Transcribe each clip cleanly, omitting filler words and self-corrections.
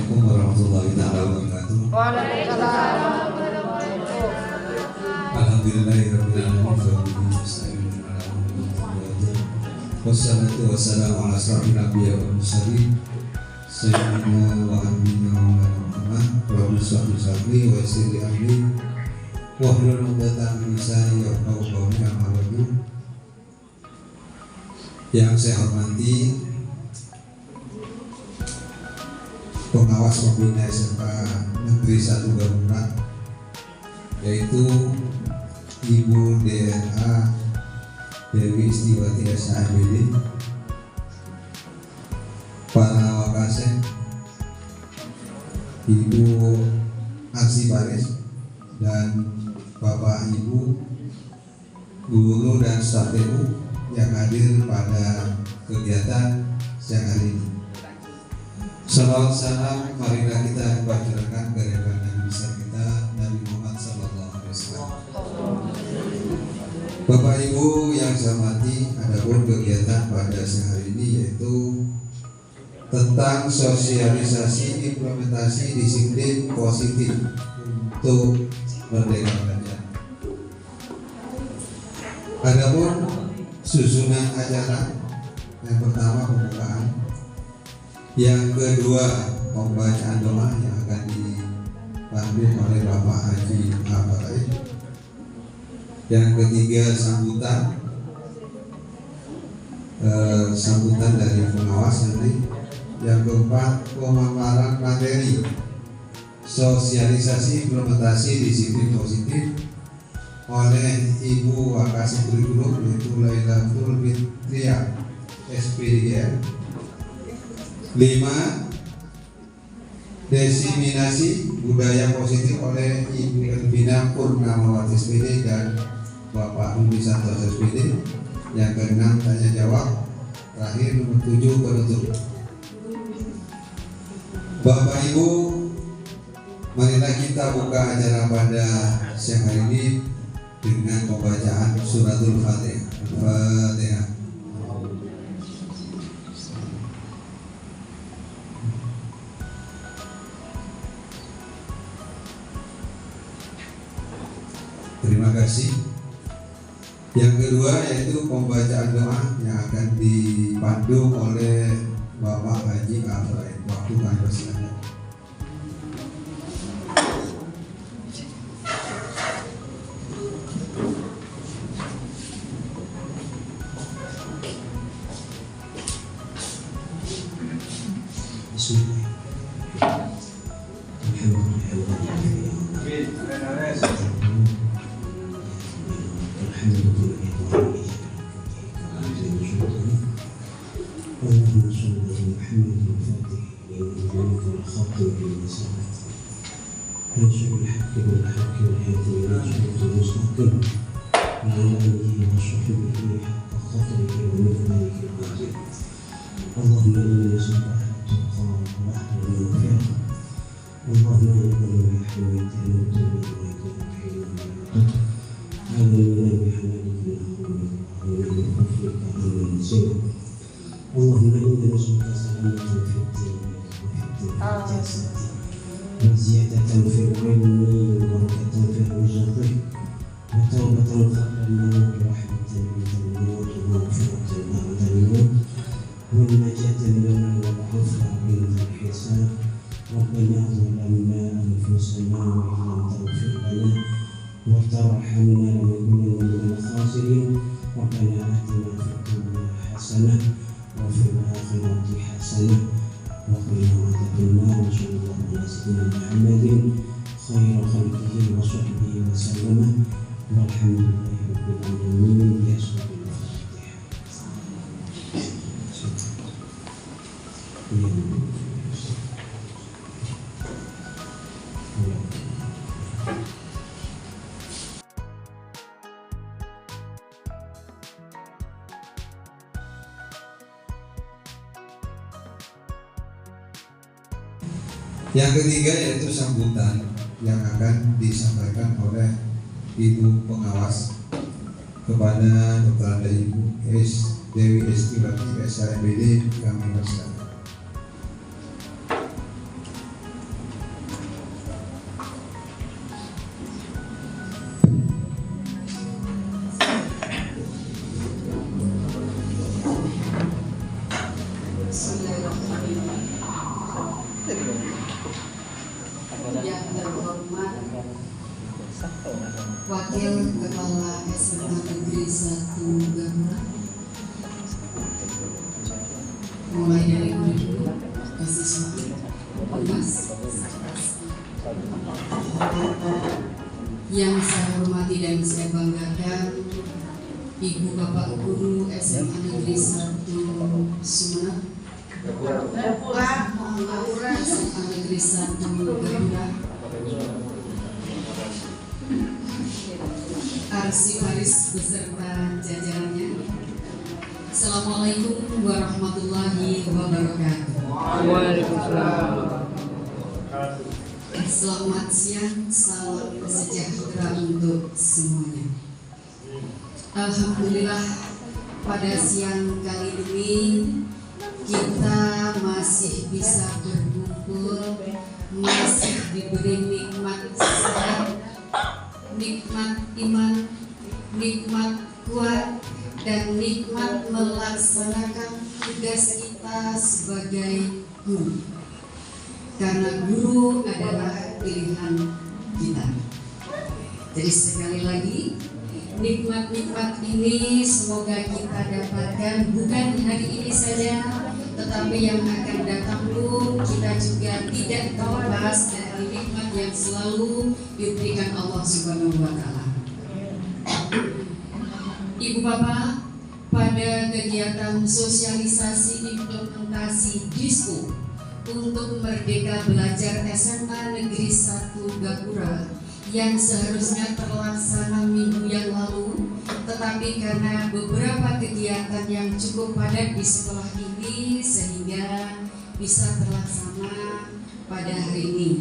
Assalamualaikum warahmatullahi wabarakatuh. Waalaikumsalam warahmatullahi wabarakatuh. Alhamdulillahirabbil alamin. Wassalatu wassalamu ala asrofil anbiya wal mursalin sayyidina wa habibina Muhammad wa alihi wa sahbihi wa hlul 'uqdatam min lisani yafqahu qawli amma ba'du. Yang saya hormati pengawas pembina SMK Negeri 1 Garurat, yaitu Ibu DNA Dewi Istiwati SHMBD, para wakasek, Ibu Aksi Baris, dan Bapak Ibu guru dan staf TU yang hadir pada kegiatan siang hari ini. Salawat salam marilah kita panjatkan kepada Nabi besar kita Nabi Muhammad sallallahu alaihi wasallam. Bapak Ibu yang saya hormati, adapun kegiatan pada siang hari ini yaitu tentang sosialisasi implementasi disiplin positif untuk Merdeka Belajar. Adapun susunan acara, yang pertama pembukaan, yang kedua pembacaan doa yang akan dipandu oleh Bapak Haji Abaid, yang ketiga sambutan dari pengawas nanti, yang keempat pemaparan materi sosialisasi implementasi disiplin positif oleh Ibu Wakasih Kurikulum yaitu Lailatul Fitriah SPDGM. 5. Diseminasi budaya positif oleh Ibu Elvina Purnamawati SPD dan Bapak Budi Santoso SPD. Yang ke-6 tanya jawab. Terakhir nomor 7 penutup. Bapak Ibu, marilah kita buka acara pada siang hari ini dengan pembacaan suratul Fatihah. Terima kasih. Yang kedua yaitu pembacaan doa yang akan dipandu oleh Bapak Haji Abaid. Waktu kami persilakan. Yang ketiga yaitu sambutan yang akan disampaikan oleh Ibu Pengawas kepada Dr. Ibu Dewi Istiwati SHMBD. Kami persilakan. Gapura, mulai dari guru, mahasiswa, humas, yang saya hormati dan saya banggakan, Ibu Bapak Guru SMA Negeri 1 Sumeneb, Gapura SMA Negeri 1 Gapura, arsiparis beserta jajarannya. Assalamualaikum warahmatullahi wabarakatuh. Waalaikumsalam. Selamat siang, salam sejahtera untuk semuanya. Alhamdulillah, pada siang kali ini kita masih bisa berkumpul, masih diberi nikmat sehat, nikmat iman, nikmat kuat, dan nikmat melaksanakan tugas kita sebagai guru. Karena guru adalah pilihan kita. Jadi sekali lagi, nikmat-nikmat ini semoga kita dapatkan bukan hari ini saja, tetapi yang akan datang pun kita juga tidak terlepas dari nikmat yang selalu diberikan Allah Subhanahu wa Ta'ala. Ibu Bapak, pada kegiatan sosialisasi implementasi Disko untuk Merdeka Belajar SMA Negeri 1 Gapura yang seharusnya terlaksana minggu yang lalu, tetapi karena beberapa kegiatan yang cukup padat di sekolah ini sehingga bisa terlaksana pada hari ini.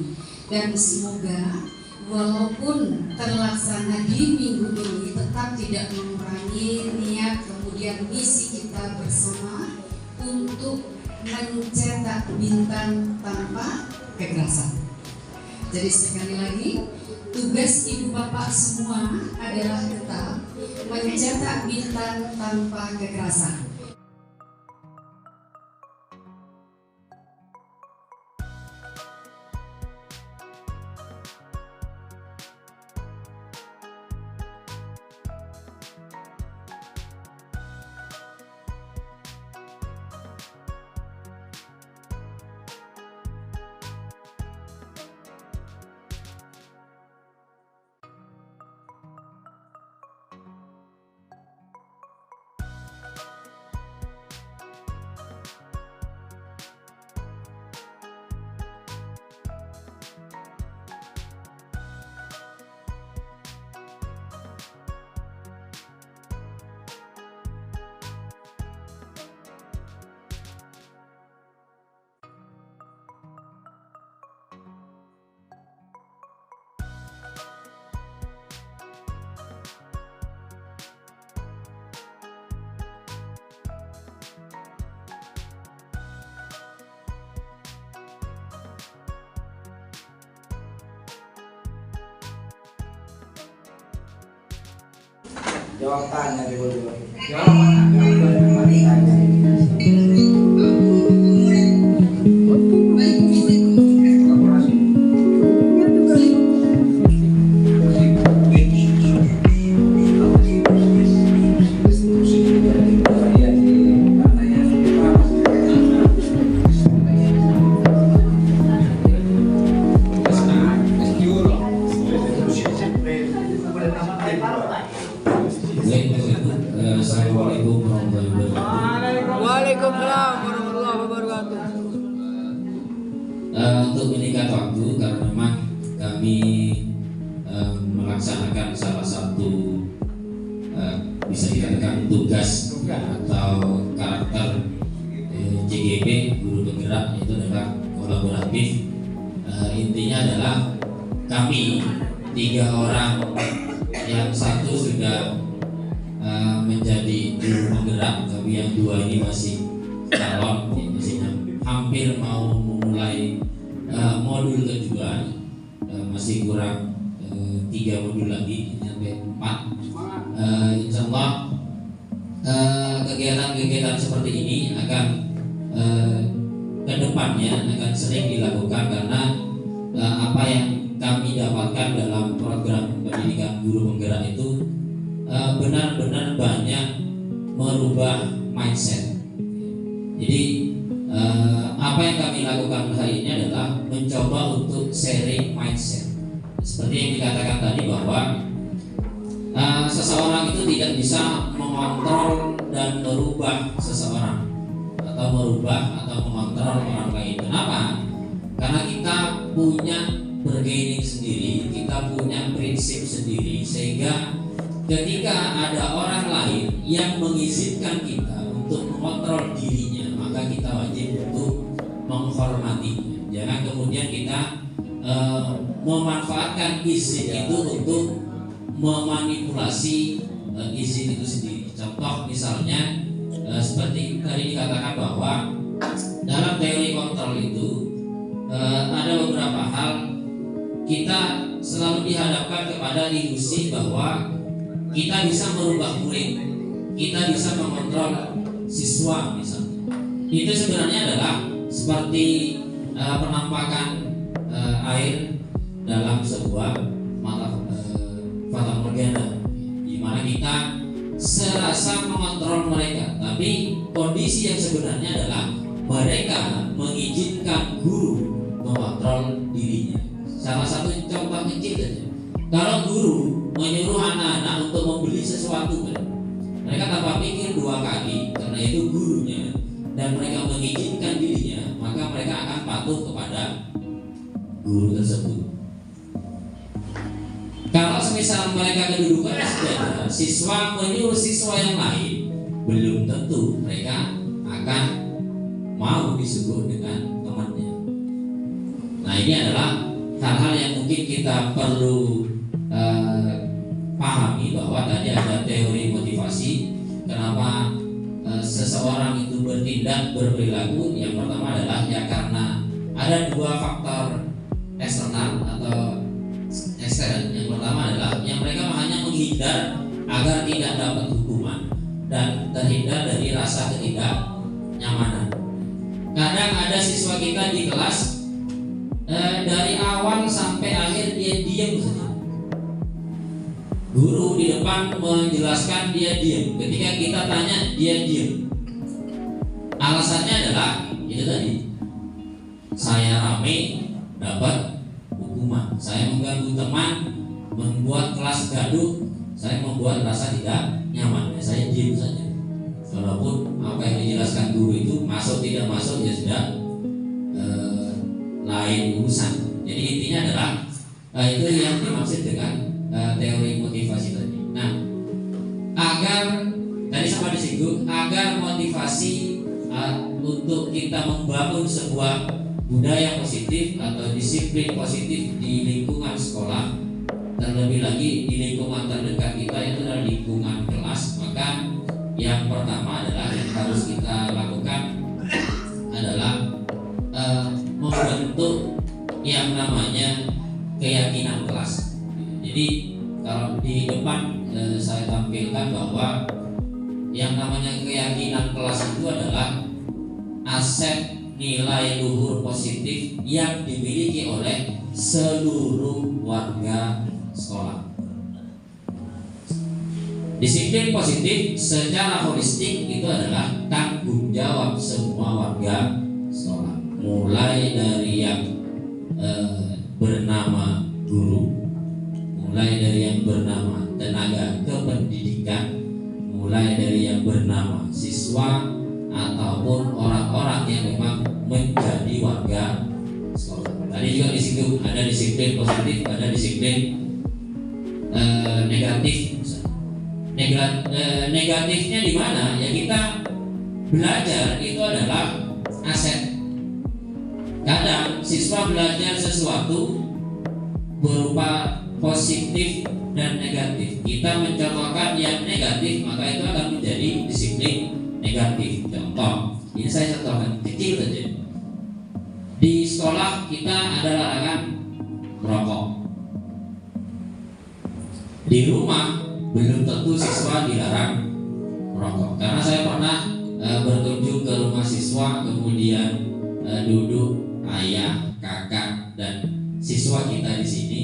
Dan semoga walaupun terlaksana di minggu ini tetap tidak mengurangi niat kemudian misi kita bersama untuk mencetak bintang tanpa kekerasan. Jadi sekali lagi, tugas ibu bapak semua adalah tetap mencetak bintang tanpa kekerasan. Jawab tanya dulu. Jawab mana? Assalamualaikum warahmatullahi wabarakatuh. Waalaikumsalam warahmatullahi wabarakatuh. Untuk meningkat waktu, karena memang kami melaksanakan salah satu bisa dikatakan tugas atau karakter JGP guru penggerak, itu adalah kolaboratif. Intinya adalah kami 3 orang, yang satu sudah menjadi guru penggerak, tapi yang 2 ini masih calon, masih hampir mau memulai modul kedua, masih kurang 3 modul lagi sampai 4. Insya Allah kegiatan-kegiatan seperti ini akan kedepannya akan sering dilakukan, karena apa yang kami dapatkan dalam program pendidikan guru penggerak itu benar-benar banyak merubah mindset. Jadi apa yang kami lakukan hari ini adalah mencoba untuk sharing mindset. Seperti yang dikatakan tadi bahwa seseorang itu tidak bisa mengontrol dan merubah seseorang atau merubah atau mengontrol orang lain. Kenapa? Karena kita punya bargaining sendiri, kita punya prinsip sendiri, sehingga ketika ada orang lain yang mengizinkan kita untuk mengontrol dirinya, maka kita wajib untuk menghormatinya. Jangan kemudian kita memanfaatkan izin itu untuk memanipulasi izin itu sendiri. Contoh misalnya seperti tadi dikatakan bahwa dalam teori kontrol itu ada beberapa hal kita selalu dihadapkan kepada ilusi bahwa kita bisa merubah murid, kita bisa mengontrol siswa misalnya. Itu sebenarnya adalah seperti penampakan air dalam sebuah fata morgana, di mana kita serasa mengontrol mereka, tapi kondisi yang sebenarnya adalah mereka mengizinkan guru mengontrol dirinya. Salah satu contoh kecil saja. Kalau guru menyuruh anak-anak untuk membeli sesuatu, mereka tanpa pikir dua kali, karena itu gurunya, dan mereka mengizinkan dirinya, maka mereka akan patuh kepada guru tersebut. Kalau semisal mereka kedudukan sejajar, siswa menyuruh siswa yang lain, belum tentu mereka akan mau disuruh dengan temannya. Nah, ini adalah hal-hal yang mungkin kita perlu pahami, bahwa tadi ada teori motivasi. Kenapa seseorang itu bertindak, berperilaku? Yang pertama adalah ya karena ada dua faktor eksternal atau ekstern. Yang pertama adalah yang mereka hanya menghindar agar tidak dapat hukuman dan terhindar dari rasa ketidaknyamanan. Kadang ada siswa kita di kelas dari awal sampai akhir dia diam saja. Guru di depan menjelaskan, dia diam. Ketika kita tanya, dia diam. Alasannya adalah itu tadi, saya rame dapat hukuman, saya mengganggu teman, membuat kelas gaduh, saya membuat rasa tidak nyaman, ya saya diam saja. Walaupun apa yang dijelaskan guru itu masuk tidak masuk ya sudah lain urusan. Jadi intinya adalah itu yang dimaksud dengan teori motivasi tadi. Nah, agar tadi sama disinggung, agar motivasi untuk kita membangun sebuah budaya positif atau disiplin positif di lingkungan sekolah, terlebih lagi di lingkungan terdekat kita, itu adalah lingkungan kelas. Maka yang pertama adalah yang harus kita lakukan adalah membentuk yang namanya keyakinan kelas. Jadi kalau di depan saya tampilkan bahwa yang namanya keyakinan kelas itu adalah aset nilai luhur positif yang dimiliki oleh seluruh warga sekolah. Disiplin positif secara holistik itu adalah tanggung jawab semua warga sekolah, mulai dari yang bernama guru, mulai dari yang bernama tenaga kependidikan, mulai dari yang bernama siswa, ataupun orang-orang yang memang menjadi warga sekolah. Tadi juga disinggung ada disiplin positif, ada disiplin negatif. Negatifnya di mana? Ya kita belajar itu adalah aset. Kadang siswa belajar sesuatu berupa positif dan negatif. Kita mencontohkan yang negatif, maka itu akan menjadi disiplin negatif. Contoh, ini saya contohkan kecil saja. Di sekolah kita ada larangan merokok. Di rumah belum tentu siswa dilarang merokok. Karena saya pernah berkunjung ke rumah siswa, kemudian duduk ayah, kakak, dan siswa kita di sini.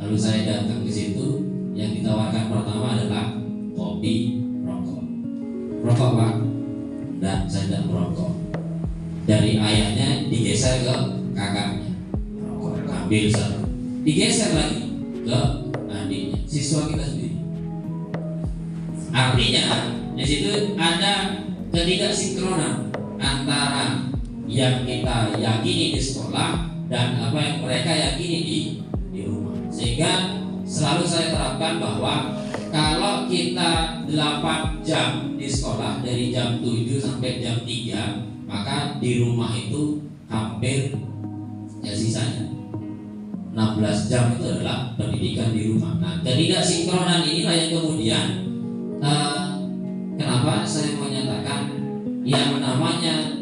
Lalu saya datang ke situ, yang ditawarkan pertama adalah kopi, rokok. rokok Pak? Enggak, saya tidak merokok. Dari ayahnya digeser ke kakaknya, ambil satu, digeser lagi ke adiknya, siswa kita sendiri. Artinya di situ ada ketidaksinkronan antara yang kita yakini di sekolah dan apa yang mereka yakini di rumah. Sehingga selalu saya terapkan bahwa kalau kita 8 jam di sekolah dari jam 7 sampai jam 3, maka di rumah itu hampir ya sisanya 16 jam itu adalah pendidikan di rumah. Nah, ketidaksinkronan inilah yang kemudian kenapa saya menyatakan yang namanya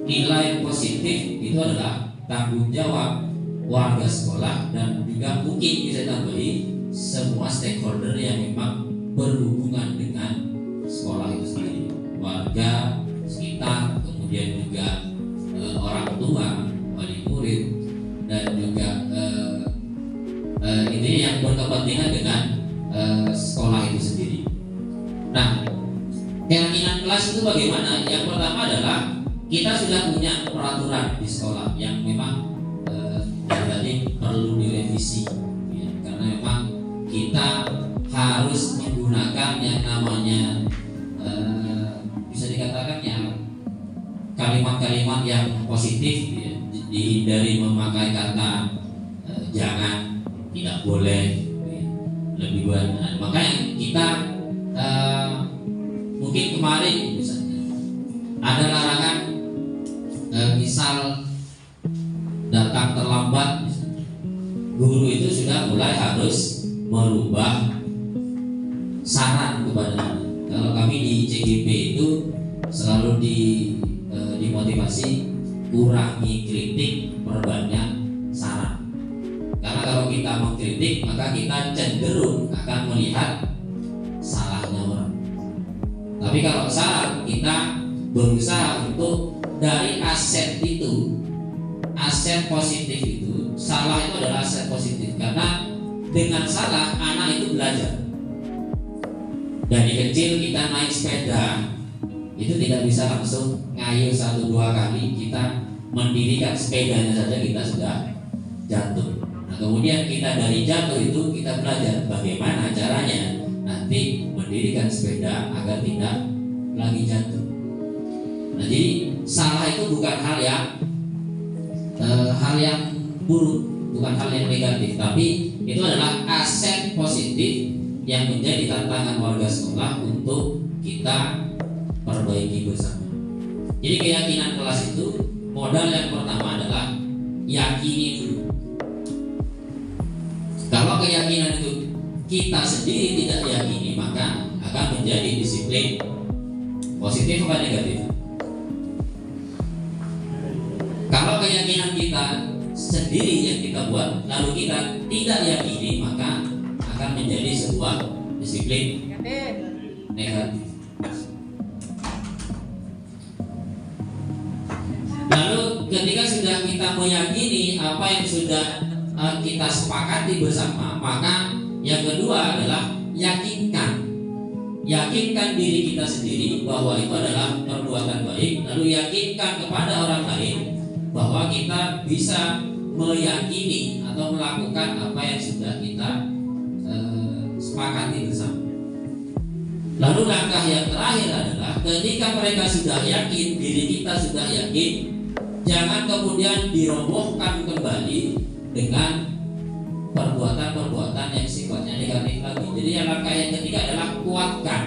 nilai positif itu adalah tanggung jawab warga sekolah dan juga mungkin bisa tambahi semua stakeholder yang memang berhubungan dengan sekolah itu sendiri, warga sekitar, kemudian juga orang tua, wali murid, dan juga ini yang berkepentingan dengan sekolah itu sendiri. Nah, keyakinan kelas itu bagaimana? Yang pertama adalah kita sudah punya peraturan di sekolah yang memang tadi perlu direvisi, ya, karena memang kita harus menggunakan yang namanya bisa dikatakan yang kalimat-kalimat yang positif, ya. Dihindari memakai kata jangan, tidak boleh, ya. Lebih baik. Nah, makanya kita mungkin kemarin misalnya ada larangan misal datang terlambat, misalnya, guru itu sudah mulai harus merubah saran kepada anak. Kalau kami di CGP itu selalu dimotivasi kurangi kritik, perbanyak saran. Karena kalau kita mengkritik maka kita cenderung akan melihat salahnya orang. Tapi kalau saran, kita berusaha untuk dari aset itu, aset positif itu, salah itu adalah aset positif karena dengan salah anak itu belajar. Dari kecil kita naik sepeda itu tidak bisa langsung ngayuh 1-2 kali, kita mendirikan sepedanya saja kita sudah jatuh. Nah, kemudian kita dari jatuh itu kita belajar bagaimana caranya nanti mendirikan sepeda agar tidak lagi jatuh. Nah, jadi salah itu bukan hal yang buruk, bukan hal yang negatif, tapi itu adalah aset positif yang menjadi tantangan warga sekolah untuk kita perbaiki bersama. Jadi keyakinan kelas itu modal yang pertama adalah yakini dulu. Kalau keyakinan itu kita sendiri tidak yakini, maka akan menjadi disiplin positif atau negatif. Kalau keyakinan kita sendiri yang kita buat lalu kita tidak yakini, maka akan menjadi sebuah disiplin negatif. Lalu ketika sudah kita meyakini apa yang sudah kita sepakati bersama, maka yang kedua adalah yakinkan diri kita sendiri bahwa itu adalah perbuatan baik, lalu yakinkan kepada orang lain bahwa kita bisa meyakini atau melakukan apa yang sudah kita sepakati bersama. Lalu langkah yang terakhir adalah ketika mereka sudah yakin, diri kita sudah yakin, jangan kemudian dirobohkan kembali dengan perbuatan-perbuatan yang sifatnya negatif lagi. Jadi yang langkah yang ketiga adalah kuatkan.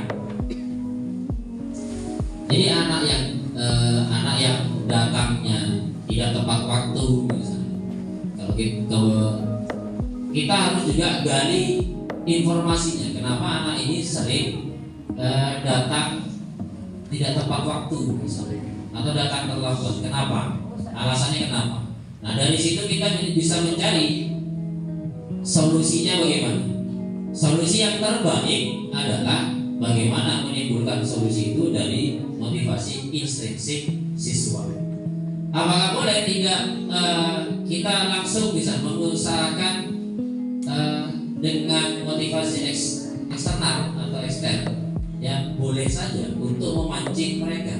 Jadi anak yang datangnya tidak tepat waktu misalnya, kalau kita harus juga gali informasinya. Kenapa anak ini sering datang tidak tepat waktu misalnya, atau datang terlambat? Kenapa? Alasannya kenapa? Nah, dari situ kita bisa mencari solusinya bagaimana. Solusi yang terbaik adalah bagaimana menimbulkan solusi itu dari motivasi intrinsik siswa. Apakah boleh tidak kita langsung bisa mengusahakan dengan motivasi eksternal atau ekstern? Yang boleh saja untuk memancing coaching mereka.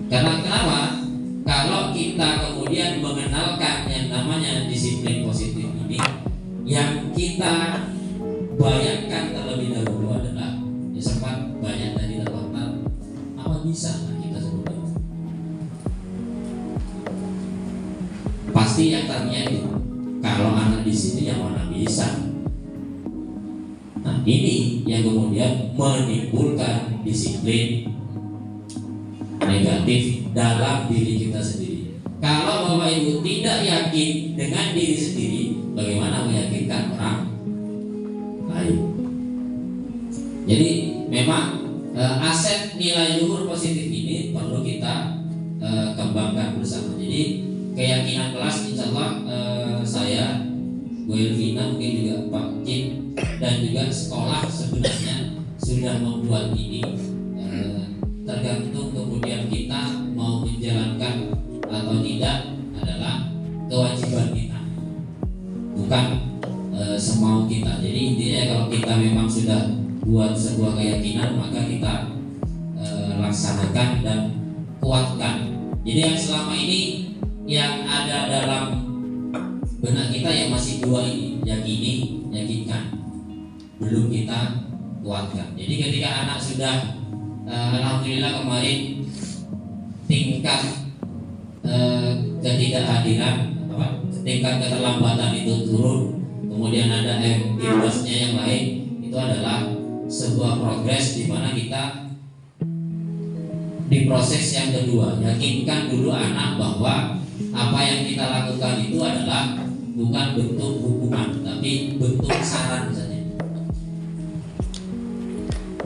Karena kenapa? Kalau kita kemudian mengenalkan yang namanya disiplin positif ini, yang kita bayangkan terlebih dahulu adalah ya sempat banyak tadi terlontar, apa bisa kita sebut itu? Pasti yang tanya itu kalau anak di sini yang mana bisa. Nah ini yang kemudian menimbulkan disiplin negatif dalam diri kita sendiri. Kalau Bapak Ibu tidak yakin dengan diri sendiri, bagaimana meyakinkan orang lain? Jadi memang aset nilai luhur positif ini perlu kita kembangkan bersama. Jadi keyakinan kelas, insya Allah saya, Bu Elvina, mungkin juga Pak Kim, dan juga sekolah sebenarnya sudah membuat ini. Tergantung kemudian kita mau menjalankan atau tidak adalah kewajiban kita, bukan semau kita. Jadi intinya kalau kita memang sudah buat sebuah keyakinan, maka kita laksanakan dan kuatkan. Jadi yang selama ini yang ada dalam benak kita yang masih dua ini, yakini, yakinkan, belum kita kuatkan. Jadi ketika anak sudah alhamdulillah kemarin tingkat ketidakhadiran, tingkat keterlambatan itu turun, kemudian ada imbasnya yang lain, itu adalah sebuah progres di mana kita di proses yang kedua. Yakinkan dulu anak bahwa apa yang kita lakukan itu adalah bukan bentuk hukuman, tapi bentuk saran saja.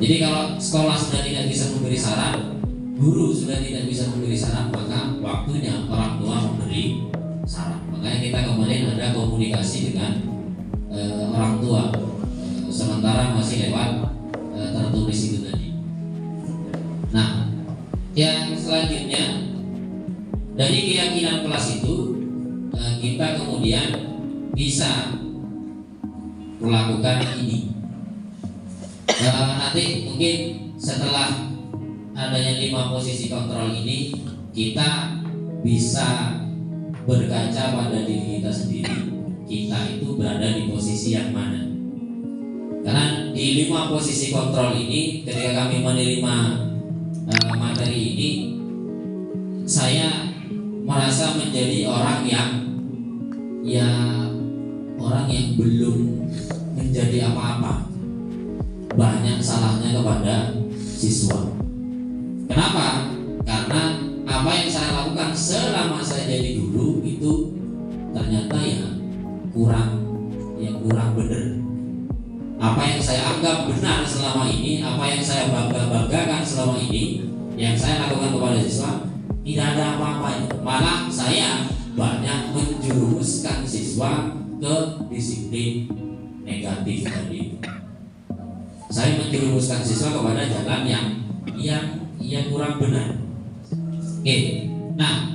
Jadi kalau sekolah sudah tidak bisa memberi saran, guru sudah tidak bisa memberi saran, maka waktunya orang tua memberi saran. Makanya kita kemarin ada komunikasi dengan orang tua, sementara masih lewat tertulis itu tadi. Nah, yang selanjutnya dari keyakinan kelas itu kita kemudian bisa melakukan ini. Nanti mungkin setelah adanya 5 posisi kontrol ini, kita bisa berkaca pada diri kita sendiri. Kita itu berada di posisi yang mana? Karena di 5 posisi kontrol ini, ketika kami menerima materi ini, saya merasa menjadi orang yang belum menjadi apa-apa. Banyak salahnya kepada siswa. Kenapa? Karena apa yang saya lakukan selama saya jadi guru itu ternyata kurang benar. Apa yang saya anggap benar selama ini, apa yang saya banggakan selama ini, yang saya lakukan kepada siswa, tidak ada apa-apanya. Malah saya banyak menjerumuskan siswa ke disiplin negatif tadi. Saya menjerumuskan siswa kepada jalan yang kurang benar. Oke. Nah,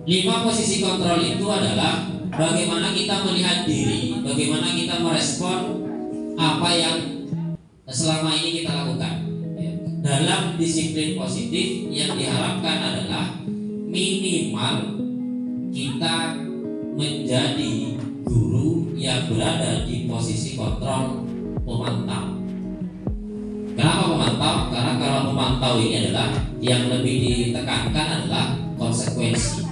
5 posisi kontrol itu adalah bagaimana kita melihat diri, bagaimana kita merespon apa yang selama ini kita lakukan. Dalam disiplin positif yang diharapkan adalah minimal kita menjadi guru yang berada di posisi kontrol pemantau. Kenapa pemantau? Karena kalau pemantau ini adalah yang lebih ditekankan adalah konsekuensi.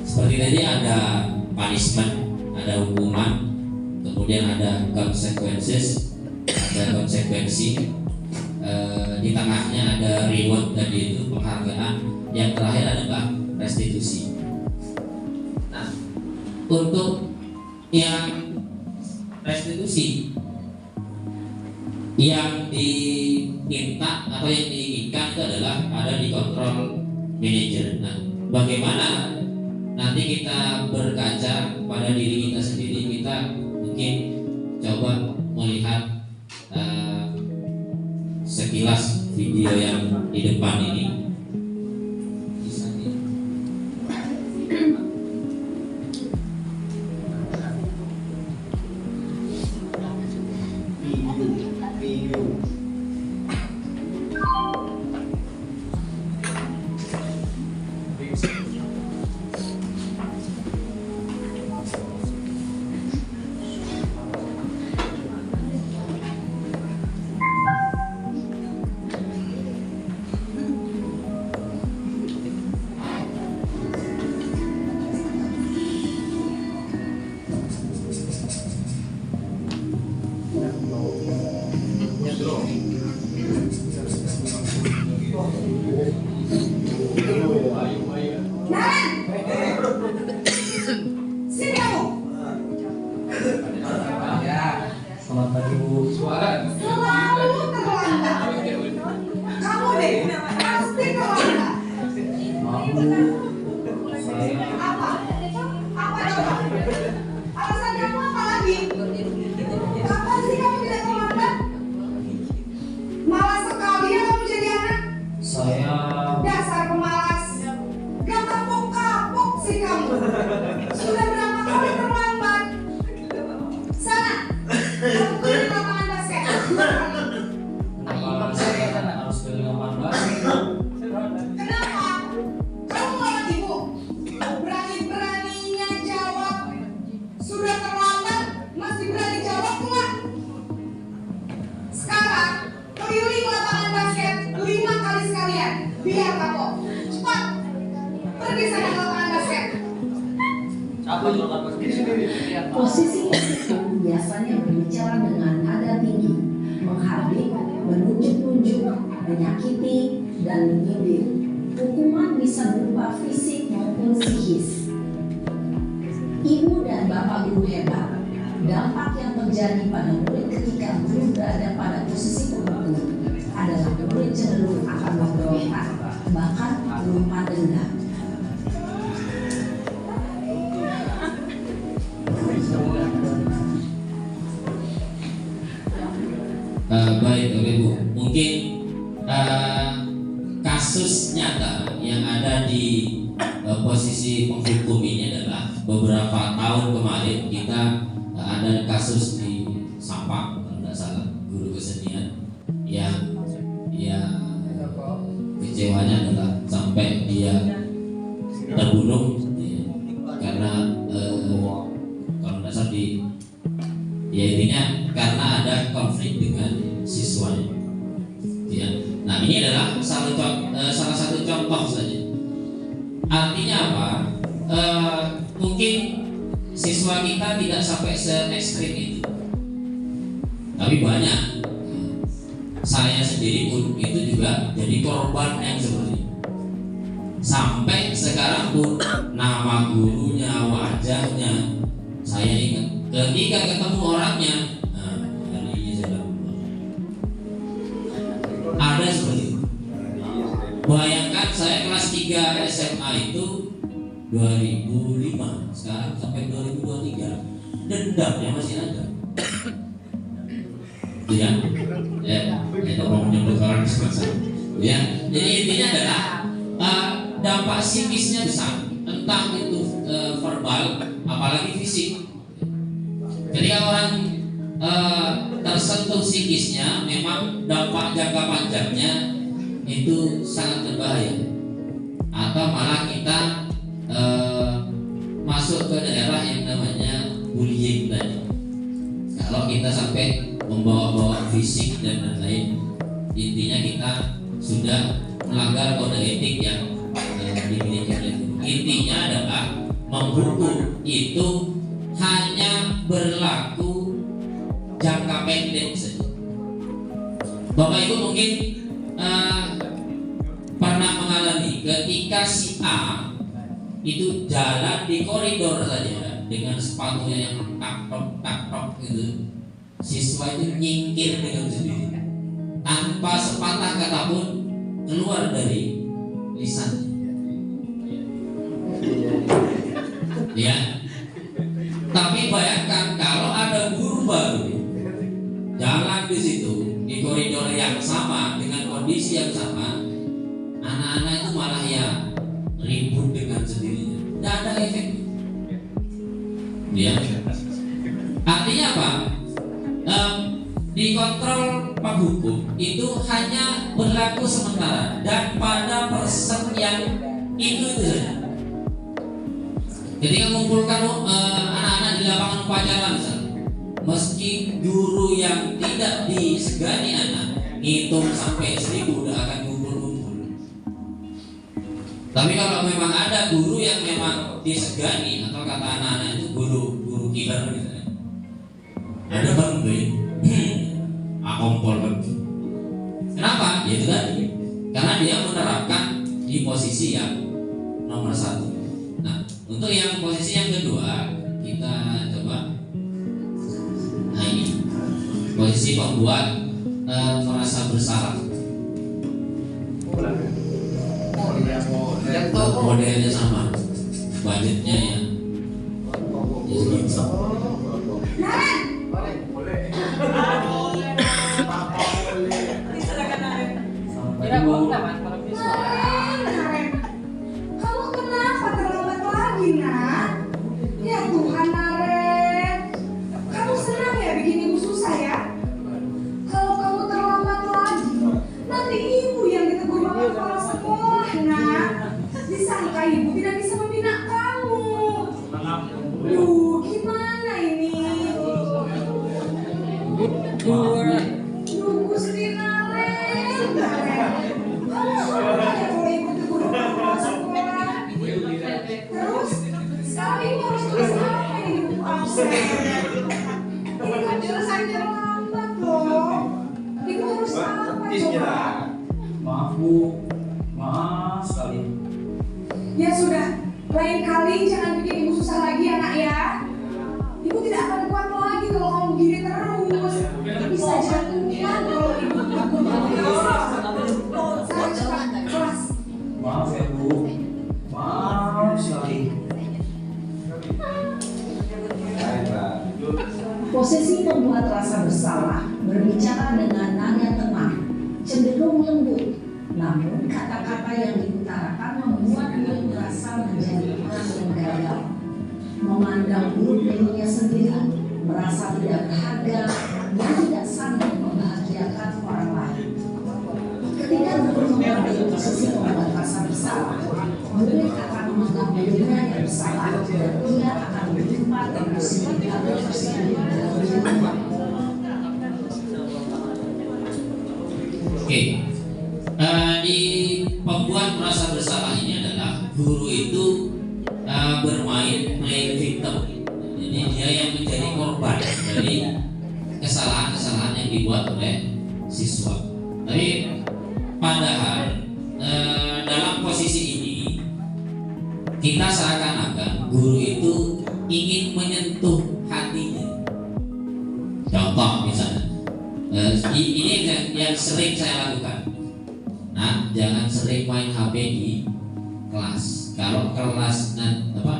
Seperti tadi ada punishment, ada hukuman, kemudian ada consequences, ada konsekuensi, di tengahnya ada reward tadi itu penghargaan, yang terakhir adalah restitusi. Nah, untuk yang restitusi yang diminta atau yang diinginkan itu adalah ada di kontrol manager. Nah, bagaimana nanti kita berkaca pada diri kita sendiri, kita mungkin coba melihat sekilas video yang di depan ini. Saya Dasar pemalas. Gak kapok-kapok sih kamu. Sudah berapa kali terlambat? Sana, kamu keliling lapangan basket. kenapa saya harus ke lapangan basket? Kenapa? Kamu melawan ibu. Berani-beraninya jawab. Sudah terlambat, masih berani jawab enggak? Sekarang, keliling lapangan basket 5 kali sekalian. Biar kapok. Cepat. Pergi sana ke lapangan basket. Posisi itu biasanya berbicara dengan nada tinggi, menghardik, menunjuk-nunjuk, menyakiti, dan menyindir. Hukuman bisa berupa fisik maupun psikis. Ibu dan bapak guru hebat. Dampak yang terjadi pada murid ketika guru berada pada posisi pemukul adalah murid cenderung akan memberontak, bahkan melompat dendam. Baik, Bapak Ibu, mungkin kasus nyata yang ada di posisi penghukum ini adalah beberapa tahun kemarin kita ada kasus di Sampang, kalau tidak salah, guru kesenian yang kecewanya adalah sampai dia terbunuh karena kalau tidak salah ya intinya karena ada konflik dengan siswanya. Ya. Nah ini adalah salah satu contoh saja. Artinya apa? Mungkin siswa kita tidak sampai se-ekstrim itu, tapi banyak. Saya sendiri pun itu juga jadi korban yang seperti itu. Sampai sekarang pun nama gurunya, wajahnya saya ingat. Ketika ketemu orangnya, hari ini saya ada seperti itu. Bayangkan saya kelas 3 SMA itu 2005, sekarang sampai 2023 dendamnya masih ada. Ya, itu mau menyebut orang semasa. Ya, jadi intinya adalah dampak psikisnya besar, entah itu verbal, apalagi fisik. Ketika orang tersentuh psikisnya, memang dampak jangka panjangnya itu sangat berbahaya. Atau malah kita masuk ke daerah yang namanya bullying tadi. Kalau kita sampai membawa-bawa fisik dan lain-lain, intinya kita sudah melanggar kode etik yang dimiliki oleh guru. Intinya adalah menghukum itu hanya berlaku jangka pendek saja. Bapak Ibu mungkin pernah mengalami ketika si A itu jalan di koridor saja dengan sepatunya yang tak-tok gitu, siswa itu nyingkir dengan sendiri tanpa sepatah kata pun keluar dari lisannya. Ya. Tapi bayangkan kalau ada guru baru jalan di situ di koridor yang sama dengan kondisi yang sama, anak-anak itu malah ya ribut dengan sendirinya, tidak ada efek. Ya. Artinya apa? Dikontrol penghukum itu hanya berlaku sementara dan pada person yang itu saja. Ketika mengumpulkan anak-anak di lapangan upacara misalnya, meski guru yang tidak disegani anak ngitung sampai 1000 udah akan ngumpul-ngumpul. Tapi kalau memang ada guru yang memang disegani, atau kata anak-anak itu guru kibar misalnya, ada bangke akompol bangke. Kenapa? Ya itu tadi, karena dia menerapkan di posisi yang nomor 1. Nah, untuk yang posisi yang kedua, kita coba. Nah ini posisi pembuat merasa bersalah. Modelnya sama, budgetnya ya. Naren, kamu kenapa terlambat lagi, nak? Ya Tuhan, Naren. Kamu senang ya bikin ibu susah ya? Kalau kamu terlambat lagi, nanti ibu yang ditegur bapak kepala sekolah, nak. Disangka ibu tidak bisa membina kamu. Gimana ini? Gusti Naren. Kamu sudah ya kalau ibu tegur bapak kepala sekolah. Terus, sekarang ibu harus tulis apa ini di buku absen? Ini kan jurusan terlambat loh. Ibu harus apa coba? Maaf Bu, maaf sekali. Ya sudah, lain kali jangan bikin ibu susah lagi ya nak ya. Ibu tidak akan kuat lagi kalau kamu begini terus. Bisa jantungan kalau ibu takut saya cepat kelas. Maaf ya Bu, maaf sekali. Posisi membuat rasa bersalah, berbicara dengan nada tenang, cenderung lembut. Namun kata-kata yang diutarakan membuat dia merasa menjadi orang yang gagal. Memandang buruk dirinya sendiri, merasa tidak berharga, dan tidak sanggup membahagiakan orang lain. Ketika Guru mengambil posisi membuat rasa bersalah, murid akan menganggap dirinya yang bersalah dan ia akan menyimpan emosi negatif tersebut dalam dirinya. Oke. Di pembuat merasa bersalah ini adalah guru itu bermain playing victim. Jadi dia yang menjadi korban dari kesalahan-kesalahan yang dibuat oleh siswa. Tapi padahal dalam posisi ini kita seakan-akan guru itu ingin menyentuh hatinya. Contoh misalnya, ini yang sering saya lakukan. Nah, jangan sering main HP di kelas. Kalau kelas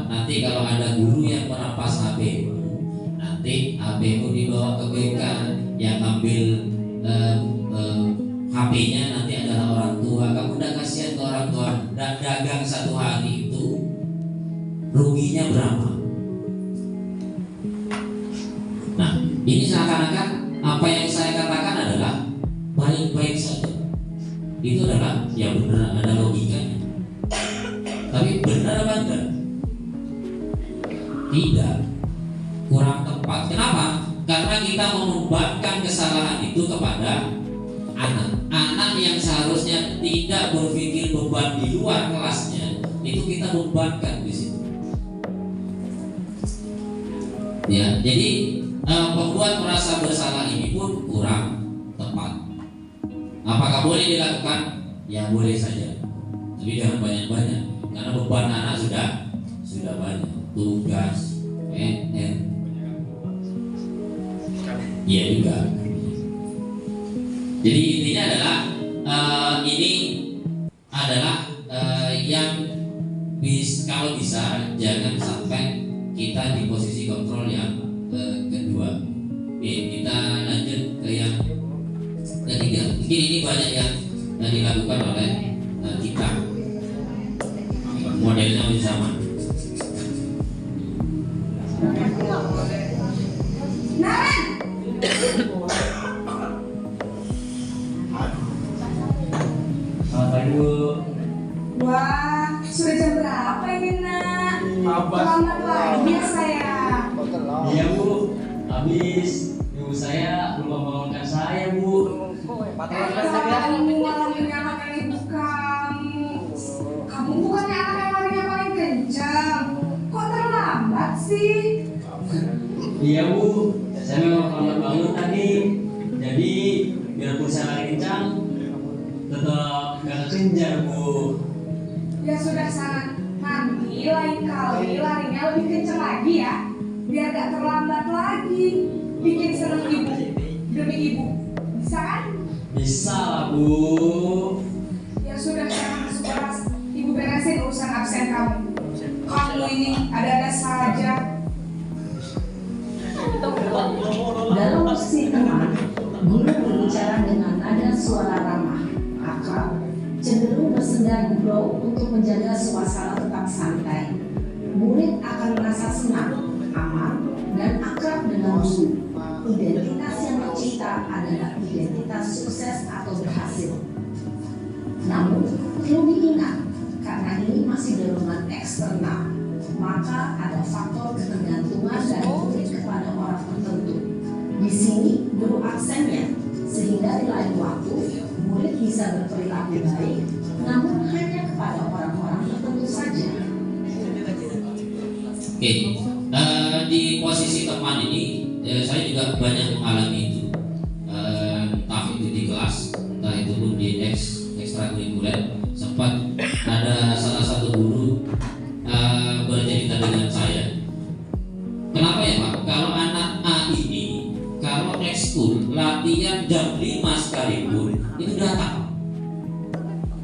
nanti kalau ada guru yang merampas HP-mu, nanti HP-mu dibawa ke BK, yang ambil HP-nya nanti adalah orang tua. Kamu udah kasihan ke orang tua, dan dagang satu hari itu ruginya berapa? Nah, ini seakan-akan apa yang saya katakan adalah baik-baik saja. Itu adalah ya benar, ada logikanya. Tapi benar apa enggak? Tidak, kurang tepat. Kenapa? Karena kita membebankan kesalahan itu kepada anak yang seharusnya tidak berpikir beban di luar kelasnya, itu kita bebankan di situ. Ya, jadi pembuat merasa bersalah ini pun kurang tepat. Apakah boleh dilakukan? Ya boleh saja, tapi jangan banyak-banyak, karena beban anak sudah banyak, tugas, PR. Iya juga. Jadi intinya adalah ini adalah yang kalau bisa jangan sampai kita di posisi kontrol yang kedua. Oke, kita lanjut ke yang ketiga. Mungkin ini banyak yang dilakukan oleh kita. Modelnya masih sama. Naren, Selamat pagi Bu. wah sudah jam berapa ini nak? Selamat lagi ya sayang. Iya Bu, habis ibu saya belum membangunkan saya Bu. Kamu malah menyalahkan ibu kamu. Kamu bukannya anak yang larinya paling kencang. Kok terlambat sih? Iya Bu, saya memang terlambat bangun tadi. Jadi biarpun saya lari kencang, tetap gak kekejar Bu. Ya sudah sana. Nanti lain kali larinya lebih kencang lagi ya. Biar gak terlambat lagi. Bikin seneng ibu demi ibu. Bisa kan? Bisa lah Bu. Ya sudah, sekarang masuk kelas. Ibu beresin urusan absen kamu. Kamu ini ada-ada saja. Dalam posisi tenang, guru berbicara dengan nada suara ramah, akrab, cenderung bersenda gurau untuk menjaga suasana tetap santai. Murid akan merasa senang, aman, dan akrab dengan guru. Identitas yang tercipta adalah identitas sukses atau berhasil. Namun, perlu diingat, karena ini masih dorongan eksternal, maka ada faktor ketergantungan dari murid kepada orang tertentu. Di sini guru aksennya, sehingga di lain waktu murid bisa berperilaku baik, namun hanya kepada orang-orang tertentu saja. Oke, di posisi teman ini saya juga banyak mengalami itu, entah itu di kelas, entah itu pun di ekstrakurikuler. Sempat ada salah satu guru bercerita dengan saya, kenapa ya Pak, kalau anak A ini kalau ekskul latihan jam 5 sekalipun itu datang,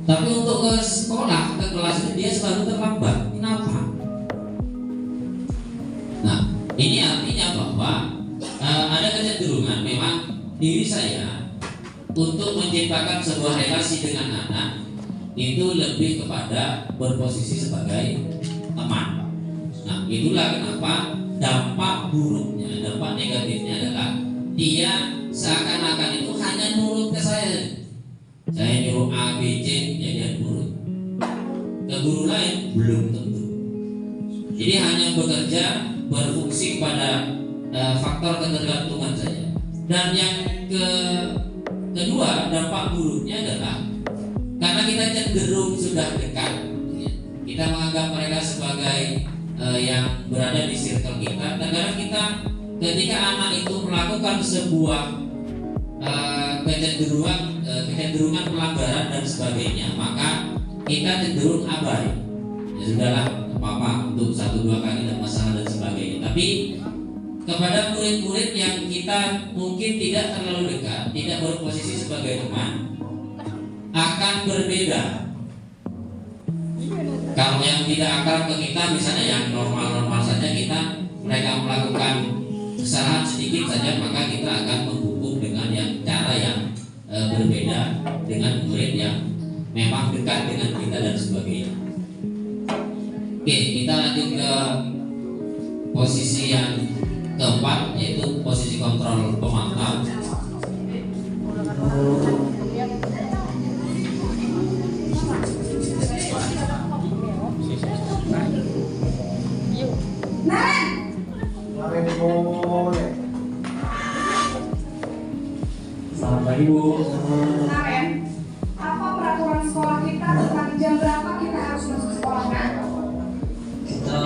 tapi untuk ke sekolah, ke kelas dia selalu terlambat. Kenapa? Nah, ini artinya bahwa ada kecenderungan memang diri saya untuk menciptakan sebuah relasi dengan anak itu lebih kepada berposisi sebagai teman. Nah, itulah kenapa dampak buruknya, dampak negatifnya adalah dia seakan-akan itu hanya nurut ke saya. Saya nyuruh A, B, C, ya dia nurut. Ke guru lain belum tentu. Jadi hanya bekerja berfungsi pada faktor ketergantungan saja. Dan yang kedua, dampak buruknya adalah karena kita cenderung sudah dekat, kita menganggap mereka sebagai yang berada di circle kita. Terkadang kita ketika anak itu melakukan sebuah kecenderungan pelanggaran dan sebagainya, maka kita cenderung abai. Ya sudahlah, apa-apa untuk 1-2 kali dan masalah dan sebagainya. Tapi kepada murid-murid yang kita mungkin tidak terlalu dekat, tidak berposisi sebagai teman, akan berbeda. Kalau yang tidak akrab ke kita, misalnya yang normal-normal saja, mereka melakukan kesalahan sedikit saja, maka kita akan menghukum dengan cara yang berbeda dengan murid yang memang dekat dengan kita dan sebagainya. Oke, kita lanjut ke posisi yang keempat, yaitu posisi kontrol pemantau. Selamat pagi Bu. Naren, apa peraturan sekolah kita tentang jam berapa kita harus masuk sekolah, kan? Kita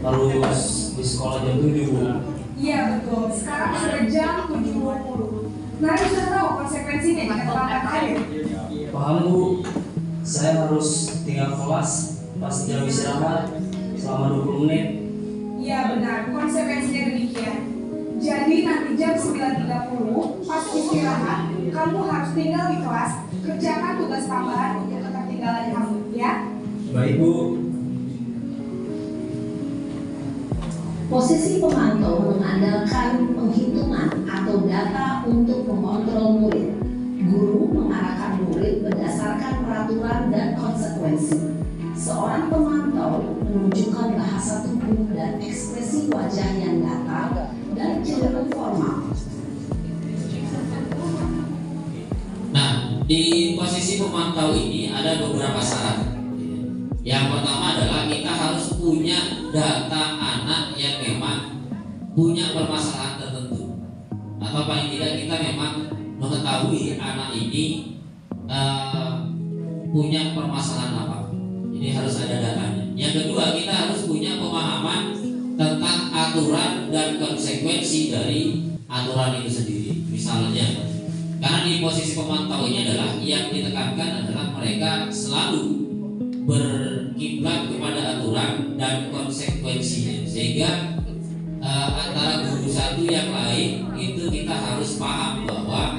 harus di sekolah jam 7 Bu. Iya betul, sekarang sudah jam 7.20. Naren sudah tahu konsekuensinya jika terlambat hadir. Paham Bu. Saya harus tinggal kelas pas jam istirahat selama 20 menit. Iya benar, konsekuensinya demikian. Jadi nanti jam 9.30 pas istirahat, kamu harus tinggal di kelas, kerjakan tugas tambahan untuk ketertinggalan kamu, ya? Baik Bu. Posisi pemantau mengandalkan penghitungan atau data untuk mengontrol murid. Guru mengarahkan murid berdasarkan peraturan dan konsekuensi. Seorang pemantau menunjukkan bahasa tubuh dan ekspresi wajah yang datar dan cenderung formal. Nah, di posisi pemantau ini ada beberapa syarat. Yang pertama adalah kita harus punya data anak yang memang punya permasalahan tertentu, atau paling tidak kita memang mengetahui anak ini punya permasalahan apa. Jadi harus ada datanya. Yang kedua, kita harus punya pemahaman tentang aturan dan konsekuensi dari aturan itu sendiri. Misalnya, karena di posisi pemantau ini adalah yang ditekankan adalah mereka selalu berkiblat kepada aturan dan konsekuensinya, sehingga antara guru satu yang lain itu kita harus paham bahwa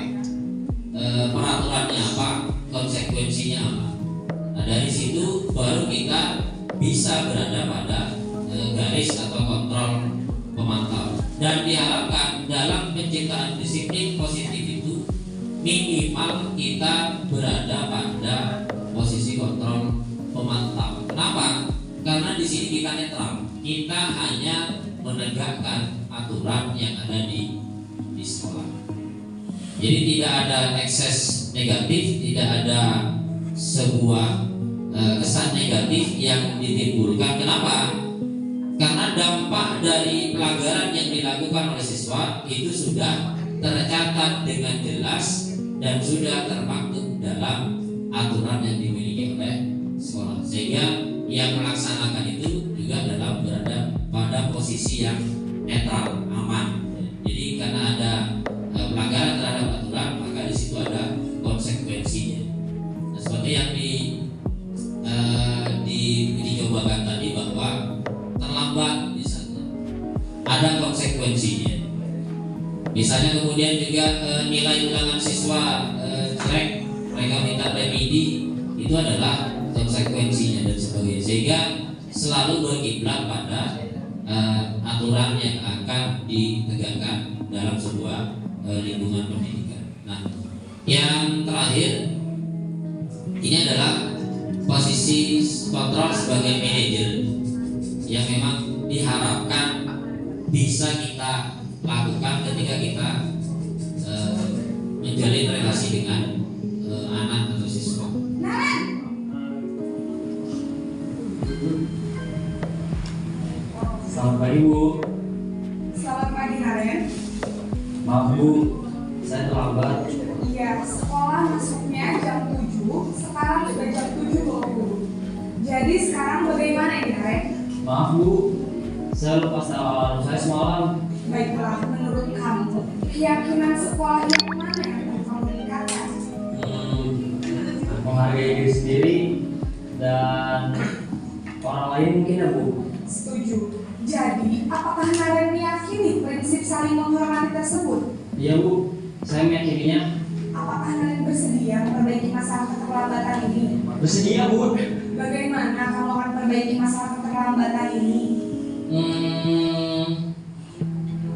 peraturannya apa, konsekuensinya apa. Nah, dari situ baru kita bisa berada pada garis atau kontrol pemantau. Dan diharapkan dalam penciptaan disiplin positif itu minimal kita berada pada posisi kontrol pemantau. Kenapa? Karena di sini kita netral. Kita hanya menegakkan aturan yang ada di sekolah. Jadi tidak ada ekses negatif, tidak ada sebuah kesan negatif yang ditimbulkan. Kenapa? Karena dampak dari pelanggaran yang dilakukan oleh siswa itu sudah tercatat dengan jelas dan sudah termaktub dalam aturan yang dimiliki oleh sekolah, sehingga yang melaksanakan itu juga dalam berada pada posisi yang netral, aman. Jadi karena ada pelanggaran terhadap aturan, maka di situ ada konsekuensinya. Nah, seperti yang dicobakan tadi bahwa terlambat misalnya ada konsekuensinya. Misalnya kemudian juga nilai ulangan siswa jelek, mereka minta remedi, itu adalah konsekuensinya dan sebagainya. Sehingga selalu berkiblat pada aturan yang akan ditegakkan dalam sebuah lingkungan pendidikan. Nah, yang terakhir ini adalah posisi kontrol sebagai manajer yang memang diharapkan bisa kita lakukan ketika kita menjalin relasi dengan anak atau siswa. Selamat pagi Bu. Selamat pagi Naren. Maaf Bu, saya terlambat. Iya, sekolah masuknya jam 7, sekarang sudah jam 7.20. Jadi sekarang bagaimana ini Naren? Maaf Bu, saya lupa setel alarm saya semalam. Baiklah, menurut kamu, keyakinan sekolah yang mana yang akan kamu meningkatkan? Menghargai diri sendiri dan orang lain mungkin ya Bu. Setuju. Jadi, apakah Naren meyakini prinsip saling menghormati tersebut? Iya Bu, saya meyakininya. Apakah Naren bersedia memperbaiki masalah keterlambatan ini? Bersedia Bu. Bagaimana kamu akan memperbaiki masalah keterlambatan ini?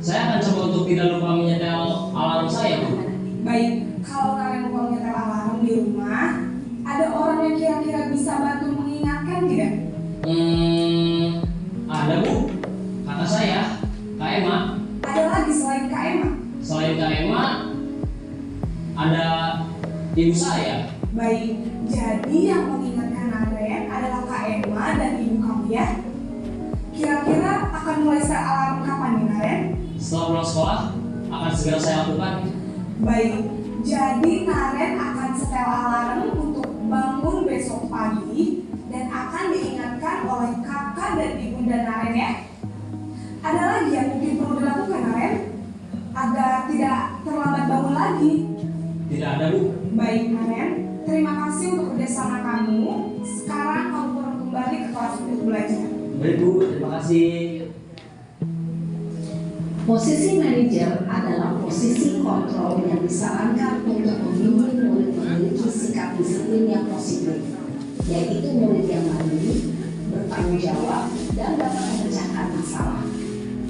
Saya akan coba untuk tidak lupa menyetel alarm saya Bu. Baik, kalau Naren lupa menyetel alarm di rumah, ada orang yang kira-kira bisa bantu mengingatkan tidak? Ada Bu. Kata saya, Kak Emma. Ada lagi selain Kak Emma? Selain Kak Emma, ada ibu saya. Baik, jadi yang mengingatkan Naren adalah Kak Emma dan ibu kamu ya? Kira-kira akan mulai set alarm kapan nih Naren? Setelah pulang sekolah, akan segera saya lakukan. Baik, jadi Naren akan setel alarm untuk bangun besok pagi dan akan diingatkan oleh kakak dan ibunda Naren ya. Ada lagi yang mungkin perlu dilakukan Naren agar tidak terlambat bangun lagi? Tidak ada Bu. Baik Naren, terima kasih untuk kerjasama kamu. Sekarang kamu perlu kembali ke kelas untuk belajar. Baik Bu, terima kasih. Posisi manajer adalah posisi kontrol yang disarankan untuk membimbing murid memiliki sikap disiplin yang positif, yaitu murid yang mandiri, bertanggung jawab, dan dapat memecahkan masalah.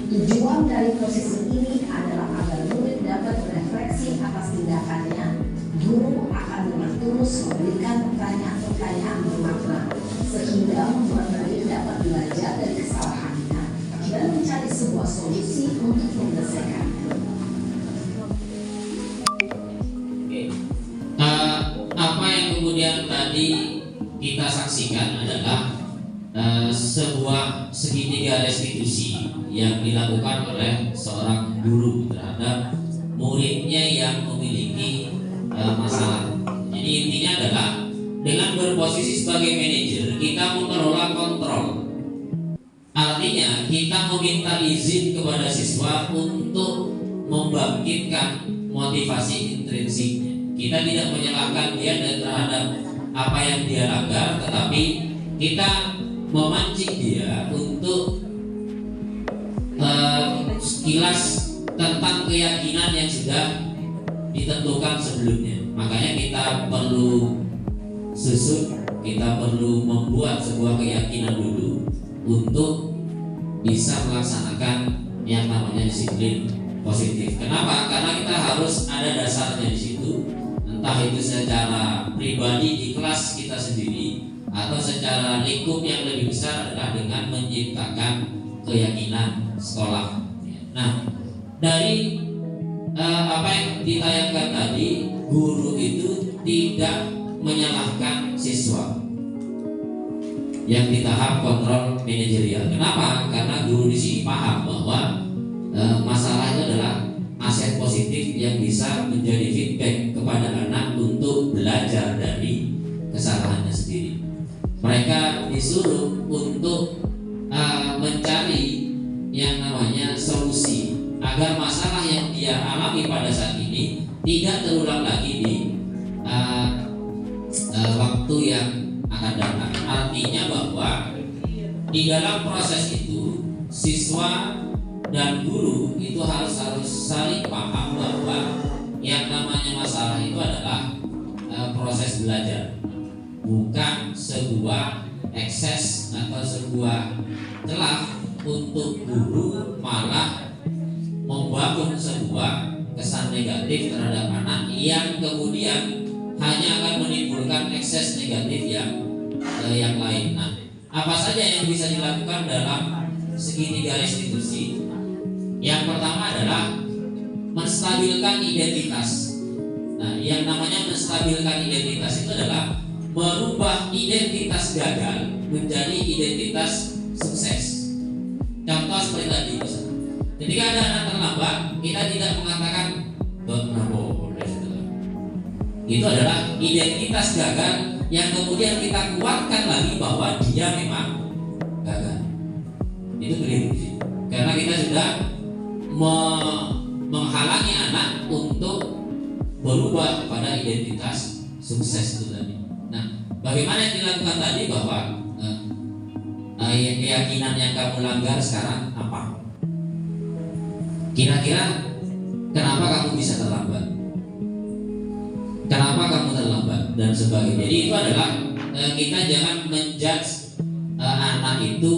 Tujuan dari posisi ini adalah agar murid dapat berefleksi atas tindakannya. Guru akan dengan tulus memberikan pertanyaan-pertanyaan bermakna, sehingga membuat murid dapat belajar dari kesalahannya dan mencari sebuah solusi untuk menyelesaikannya. Apa yang kemudian tadi kita saksikan adalah sebuah segitiga restitusi yang dilakukan oleh seorang guru terhadap muridnya yang memiliki masalah. Jadi intinya adalah dengan berposisi sebagai manajer kita mengelola kontrol. Artinya kita meminta izin kepada siswa untuk membangkitkan motivasi intrinsiknya. Kita tidak menyalahkan dia dan terhadap apa yang dia langgar, tetapi kita memancing dia untuk sekilas tentang keyakinan yang sudah ditentukan sebelumnya. Makanya kita perlu susun, kita perlu membuat sebuah keyakinan dulu untuk bisa melaksanakan yang namanya disiplin positif. Kenapa? Karena kita harus ada dasarnya di situ. entah itu secara pribadi di kelas kita sendiri atau secara lingkup yang lebih besar adalah dengan menciptakan keyakinan sekolah. Nah, dari apa yang ditayangkan tadi, guru itu tidak menyalahkan siswa yang di tahap kontrol manajerial. Kenapa? Karena guru di sini paham bahwa masalah itu adalah aset positif yang bisa menjadi feedback kepada anak untuk belajar dari kesalahannya sendiri. Mereka disuruh untuk mencari yang namanya solusi agar masalah yang dia alami pada saat ini tidak terulang lagi di waktu yang akan datang. Artinya bahwa di dalam proses itu siswa dan guru itu harus saling paham bahwa yang namanya masalah itu adalah proses belajar, bukan sebuah ekses atau sebuah celah untuk guru malah membangun sebuah kesan negatif terhadap anak yang kemudian hanya akan menimbulkan ekses negatif yang lain. Nah, apa saja yang bisa dilakukan dalam segitiga restitusi? Yang pertama adalah menstabilkan identitas. Nah, yang namanya menstabilkan identitas itu adalah merubah identitas gagal menjadi identitas sukses. Contoh seperti tadi, ketika ada anak terlambat, kita tidak mengatakan bravo, itu adalah identitas gagal yang kemudian kita kuatkan lagi bahwa dia memang gagal. Itu keliru sih, karena kita sudah menghalangi anak untuk berubah pada identitas sukses itu tadi. Nah, bagaimana yang dilakukan tadi bahwa keyakinan yang kamu langgar sekarang apa? Kira-kira kenapa kamu bisa terlambat? Kenapa kamu terlambat dan sebagainya. Jadi itu adalah kita jangan menjudge anak itu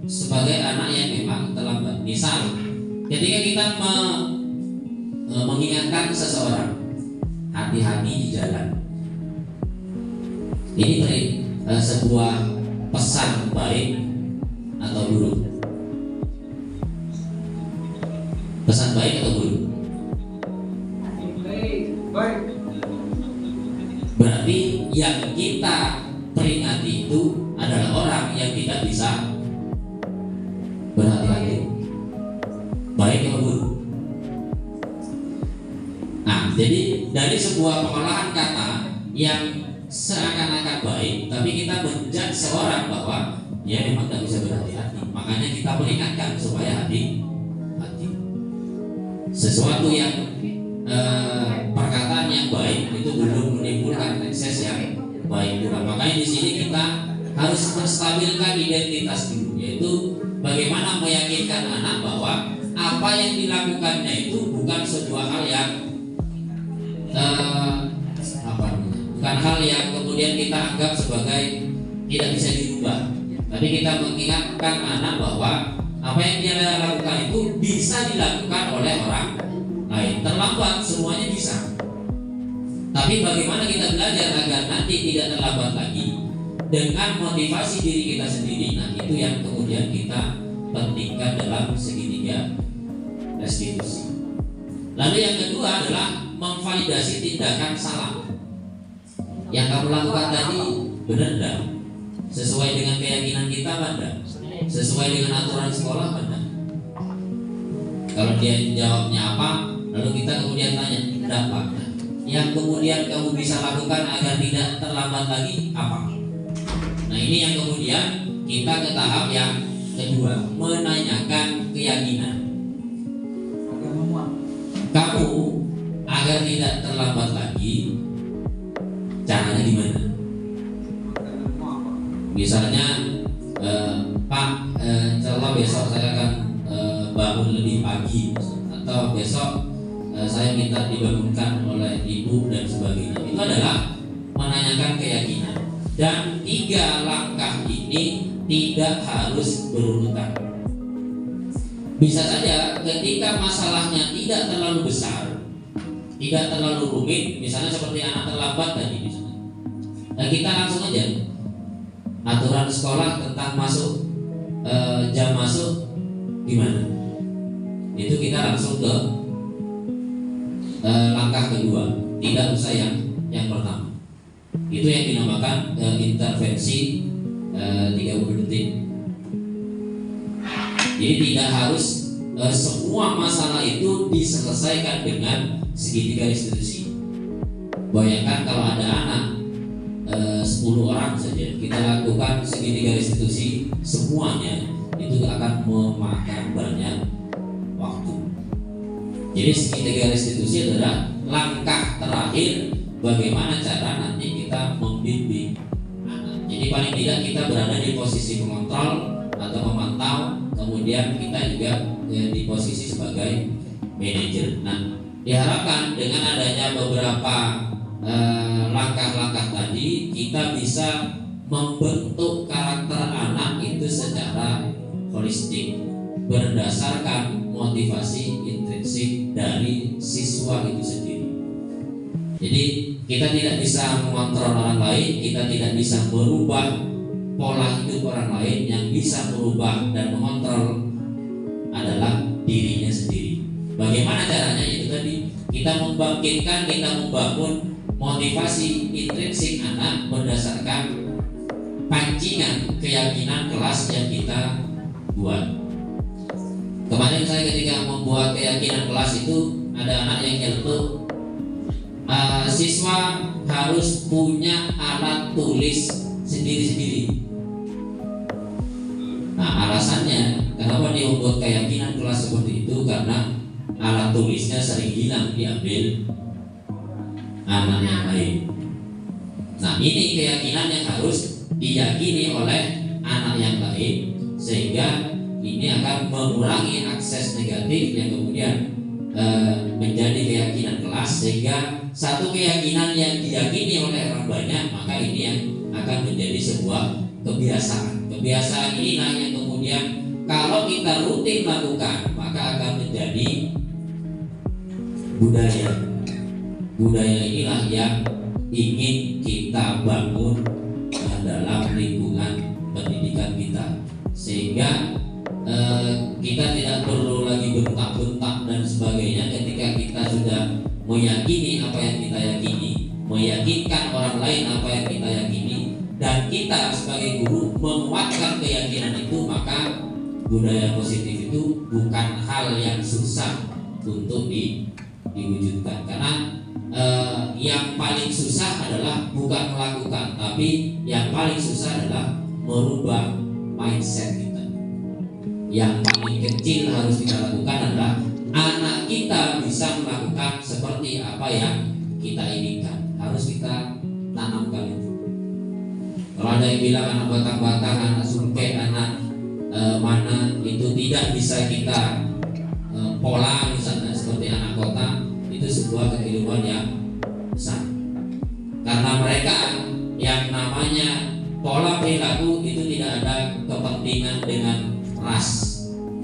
sebagai anak yang memang terlambat. Misal ketika kita mengingatkan seseorang hati-hati di jalan, ini sebuah pesan baik atau buruk? Pesan baik atau buruk? Baik. Berarti yang kita peringati itu adalah orang yang tidak bisa berhati-hati. Baik atau buruk? Nah, jadi dari sebuah pengolahan kata yang seakan-akan baik, tapi kita menjudge seorang bahwa dia memang tidak bisa berhati-hati. Makanya kita peringatkan supaya hati-hati. Sesuatu yang perkataan yang baik itu belum menimbulkan ekses yang baik juga. Makanya di sini kita harus menstabilkan identitas dulu, yaitu bagaimana meyakinkan anak bahwa apa yang dilakukannya itu bukan sebuah hal yang bukan hal yang kemudian kita anggap sebagai tidak bisa dirubah. Tapi kita mengingatkan anak bahwa apa yang dia lakukan itu bisa dilakukan oleh orang lain. Terlambat semuanya bisa. Tapi bagaimana kita belajar agar nanti tidak terlambat lagi dengan motivasi diri kita sendiri. Nah, itu yang kemudian kita pentingkan dalam segitiga restitusi. Lalu yang kedua adalah memvalidasi tindakan salah. Yang kamu lakukan tadi benar enggak? Sesuai dengan keyakinan kita enggak? Sesuai dengan aturan sekolah enggak? Kalau dia jawabnya apa, lalu kita kemudian tanya, dapat. Yang kemudian kamu bisa lakukan agar tidak terlambat lagi apa? Nah, ini yang kemudian kita ke tahap yang kedua, menanyakan keyakinan. Kamu agar tidak terlambat lagi, caranya gimana? Misalnya, Pak, insya Allah besok saya akan bangun lebih pagi, atau besok saya minta dibangunkan oleh ibu dan sebagainya. Itu adalah menanyakan keyakinan. Dan 3 langkah ini tidak harus berurutan. Bisa saja ketika masalahnya tidak terlalu besar, tidak terlalu rumit, misalnya seperti anak terlambat tadi misalnya. Nah, kita langsung aja aturan sekolah tentang masuk jam masuk gimana? Itu kita langsung ke langkah kedua, tidak usah yang pertama. Itu yang dinamakan intervensi 30 detik. Jadi tidak harus semua masalah itu diselesaikan dengan segitiga institusi. Bayangkan kalau ada anak 10 orang saja, kita lakukan segitiga institusi semuanya, itu akan memakan banyak waktu. Jadi segitiga institusi adalah langkah terakhir bagaimana cara nanti kita membimbing anak. Jadi paling tidak kita berada di posisi pengontrol atau memantau, kemudian kita juga di posisi sebagai manajer. Nah, diharapkan dengan adanya beberapa langkah-langkah tadi kita bisa membentuk karakter anak itu secara holistik berdasarkan motivasi intrinsik dari siswa itu sendiri. Jadi kita tidak bisa mengontrol orang lain, kita tidak bisa merubah pola hidup orang lain. Yang bisa merubah dan mengontrol adalah dirinya sendiri. Bagaimana caranya? Itu tadi, kita membangkitkan, kita membangun motivasi intrinsik anak berdasarkan pancingan keyakinan kelas yang kita buat. Kemarin saya ketika membuat keyakinan kelas itu ada anak yang nyeletuk, siswa harus punya alat tulis sendiri-sendiri. Nah, alasannya kenapa dia membuat keyakinan kelas seperti itu, karena alat tulisnya sering hilang diambil anak yang lain. Nah, ini keyakinan yang harus diyakini oleh anak yang lain, sehingga ini akan mengurangi akses negatif yang kemudian menjadi keyakinan kelas, sehingga satu keyakinan yang diyakini oleh orang banyak, maka ini yang akan menjadi sebuah kebiasaan. Kebiasaan inilah yang kemudian kalau kita rutin lakukan, maka akan menjadi budaya. Budaya inilah yang ingin kita bangun dalam lingkungan pendidikan kita, sehingga kita tidak perlu lagi bentak-bentak dan sebagainya ketika kita sudah meyakini apa yang kita yakini, meyakinkan orang lain apa yang kita yakini, dan kita sebagai guru menguatkan keyakinan itu, maka budaya positif itu bukan hal yang susah untuk diwujudkan. Karena yang paling susah adalah bukan melakukan, tapi yang paling susah adalah merubah mindset kita. Yang paling kecil harus kita lakukan adalah anak kita bisa melakukan seperti apa yang kita inginkan. Harus kita tanamkan itu. Kalau ada yang bilang anak batang-batang, anak sungke, anak mana itu tidak bisa kita pola misalnya seperti anak kota, itu sebuah kekeliruan yang besar. Karena mereka yang namanya pola perilaku itu tidak ada kepentingan dengan ras,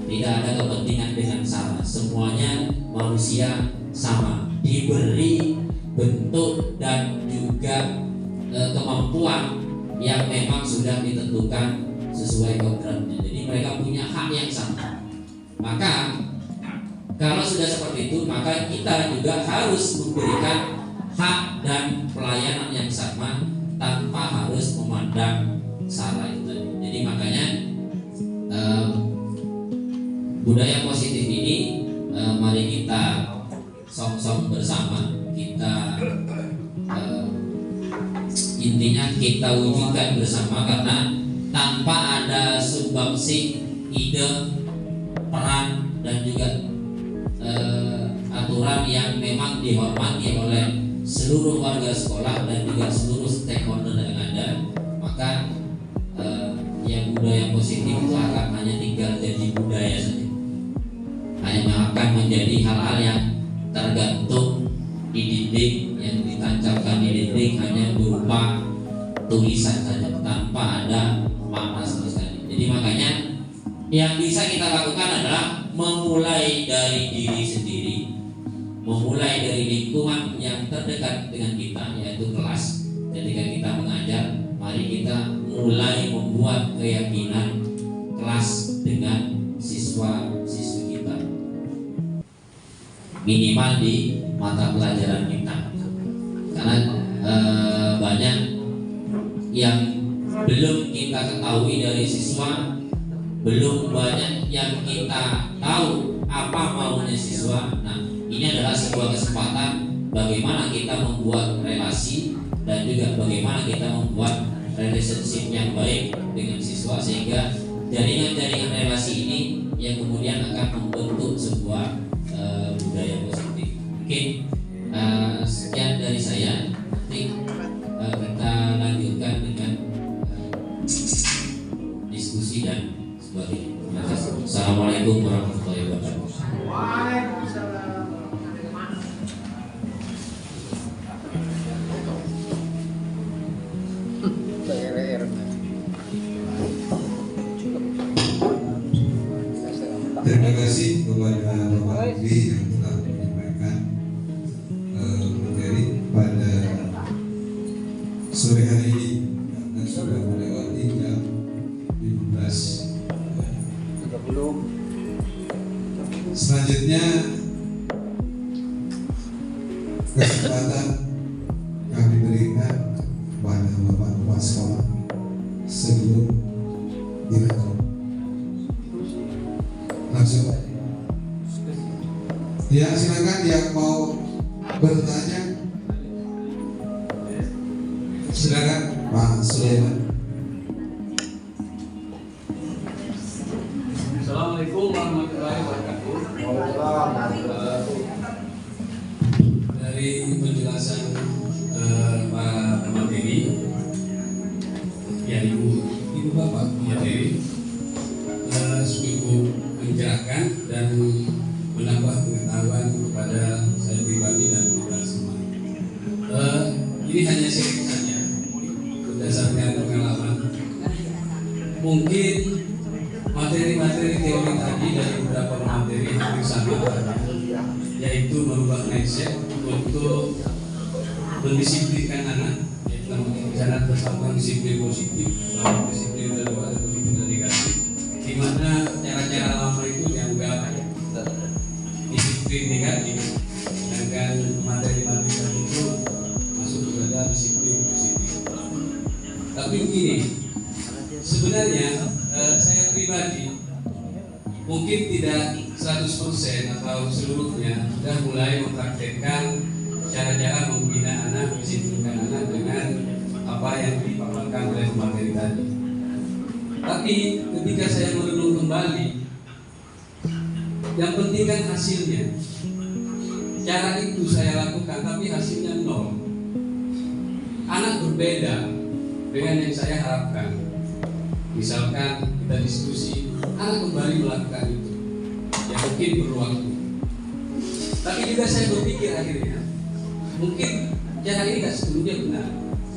tidak ada kepentingan dengan sara. Semuanya manusia sama, diberi bentuk dan juga kemampuan yang memang sudah ditentukan sesuai kodratnya. Jadi mereka punya hak yang sama. Maka kalau sudah seperti itu, maka kita juga harus memberikan hak dan pelayanan yang sama tanpa harus memandang sara itu tadi. Jadi makanya budaya positif ini mari kita song-song bersama, kita intinya kita wujudkan bersama, karena tanpa ada sumbangsi ide, peran dan juga aturan yang memang dihormati oleh seluruh warga sekolah dan juga seluruh stakeholder yang ada, maka yang budaya positif itu akan hanya tinggal jadi budaya saja, hanya akan menjadi hal-hal yang tergantung di dinding, yang ditancapkan di dinding hanya berupa tulisan saja tanpa ada makna sama sekali. Jadi makanya yang bisa kita lakukan adalah memulai dari diri sendiri, memulai dari lingkungan yang terdekat dengan kita, yaitu kelas. Ketika kita mengajar, mari kita mulai membuat keyakinan kelas dengan siswa-siswi kita, minimal di mata pelajaran kita, karena banyak yang belum kita ketahui dari siswa, belum banyak yang kita tahu apa maunya siswa. Nah, ini adalah sebuah kesempatan bagaimana kita membuat relasi dan juga bagaimana kita membuat relationship yang baik dengan siswa, sehingga jaringan-jaringan relasi ini yang kemudian akan membentuk sebuah budaya positif. Mungkin sekian dari saya. Nanti kita lanjutkan dengan diskusi dan sebagainya. Terima kasih. Assalamualaikum warahmatullahi wabarakatuh. Terima kasih kepada Bapak Ibu yang telah menyampaikan materi pada sore hari ini, karena sudah melewati jam 15.30. Selanjutnya kesempatan kami berikan kepada Bapak Kepala Sekolah sebelum direktur. Langsung. Ya, silakan yang mau bertanya. Silakan Pak Sulaiman. Assalamualaikum warahmatullahi wabarakatuh. Dari penjelasan Pak Materi, ya Ibu Bapak Materi, cukup mencerahkan dan menambah pengetahuan kepada saya pribadi dan kita semua. Ini hanya sharing saja berdasarkan pengalaman. Mungkin materi-materi teori tadi dari beberapa materi hampir sama, yaitu merubah mindset untuk mendisiplinkan anak, yaitu bicara tentang disiplin positif, disiplin kedua dan positif dan negatif, di mana cara-cara lama itu dianggap disiplin negatif, sedangkan materi-materi itu masuk kepada disiplin positif. Tapi begini, sebenarnya saya pribadi mungkin tidak 100% atau seluruhnya sudah mulai mempraktekkan cara-cara membina anak, mendisiplinkan anak dengan apa yang dipaparkan oleh materi tadi. Tapi ketika saya merenung kembali, yang penting kan hasilnya. Cara itu saya lakukan, tapi hasilnya nol. Anak berbeda dengan yang saya harapkan. Misalkan kita diskusi, anak kembali melakukan itu, ya mungkin perlu waktu. Tapi juga saya berpikir akhirnya, mungkin cara ini tidak sepenuhnya benar,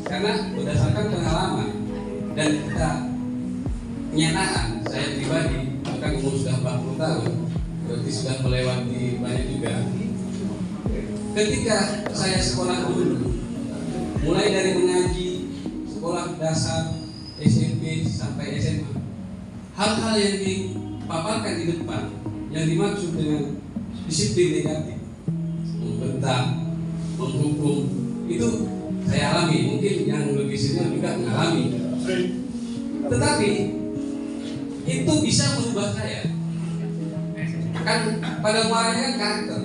karena berdasarkan pengalaman dan kita kenyataan, saya pribadi bahkan umur sudah 40 tahun, berarti sudah melewati banyak juga. Ketika saya sekolah dulu, mulai dari mengaji, sekolah dasar, SMP sampai SMA, hal-hal yang dipaparkan di depan yang dimaksud dengan disiplin negatif, membentak, menghukum, itu saya alami. Mungkin yang lebih senior juga mengalami. Tetapi itu bisa merubah saya. Kan pada muaranya kan karakter.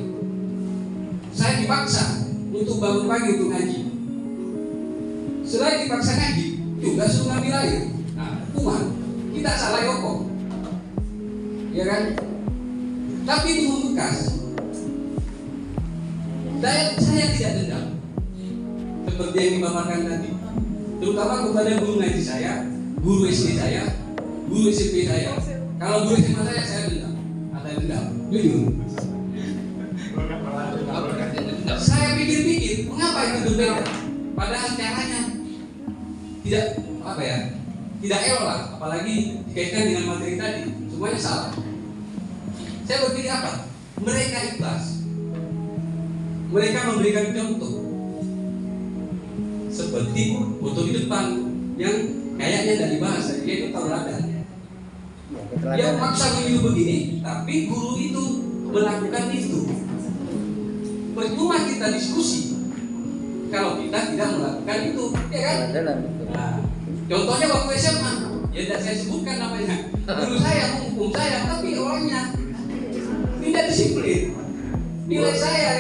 Saya dipaksa untuk bangun pagi untuk ngaji. Selain dipaksa ngaji, juga suruh ngambil air. Nah, hukuman kita salah yoko, ya kan? Tapi itu membekas. Saya tidak dendam seperti yang dipaparkan tadi, terutama kepada guru ngaji saya, guru SD saya, guru SMP saya. Kalau guru SMA saya dendam, ada dendam, jujur. Saya pikir-pikir, mengapa itu berbeda? Padahal caranya tidak elok lah, apalagi dikaitkan dengan materi tadi, semuanya salah. Saya berpikir apa? Mereka ikhlas. mereka memberikan contoh seperti foto di depan yang kayaknya dari bahasa, yaitu tauladan. Dia maksa meniru begini, tapi guru itu melakukan itu. Percuma kita diskusi kalau kita tidak melakukan itu, ya kan? Nah, contohnya waktu SMA, ya tidak saya sebutkan namanya. Guru saya menghukum saya, tapi orangnya tidak disiplin. Nilai saya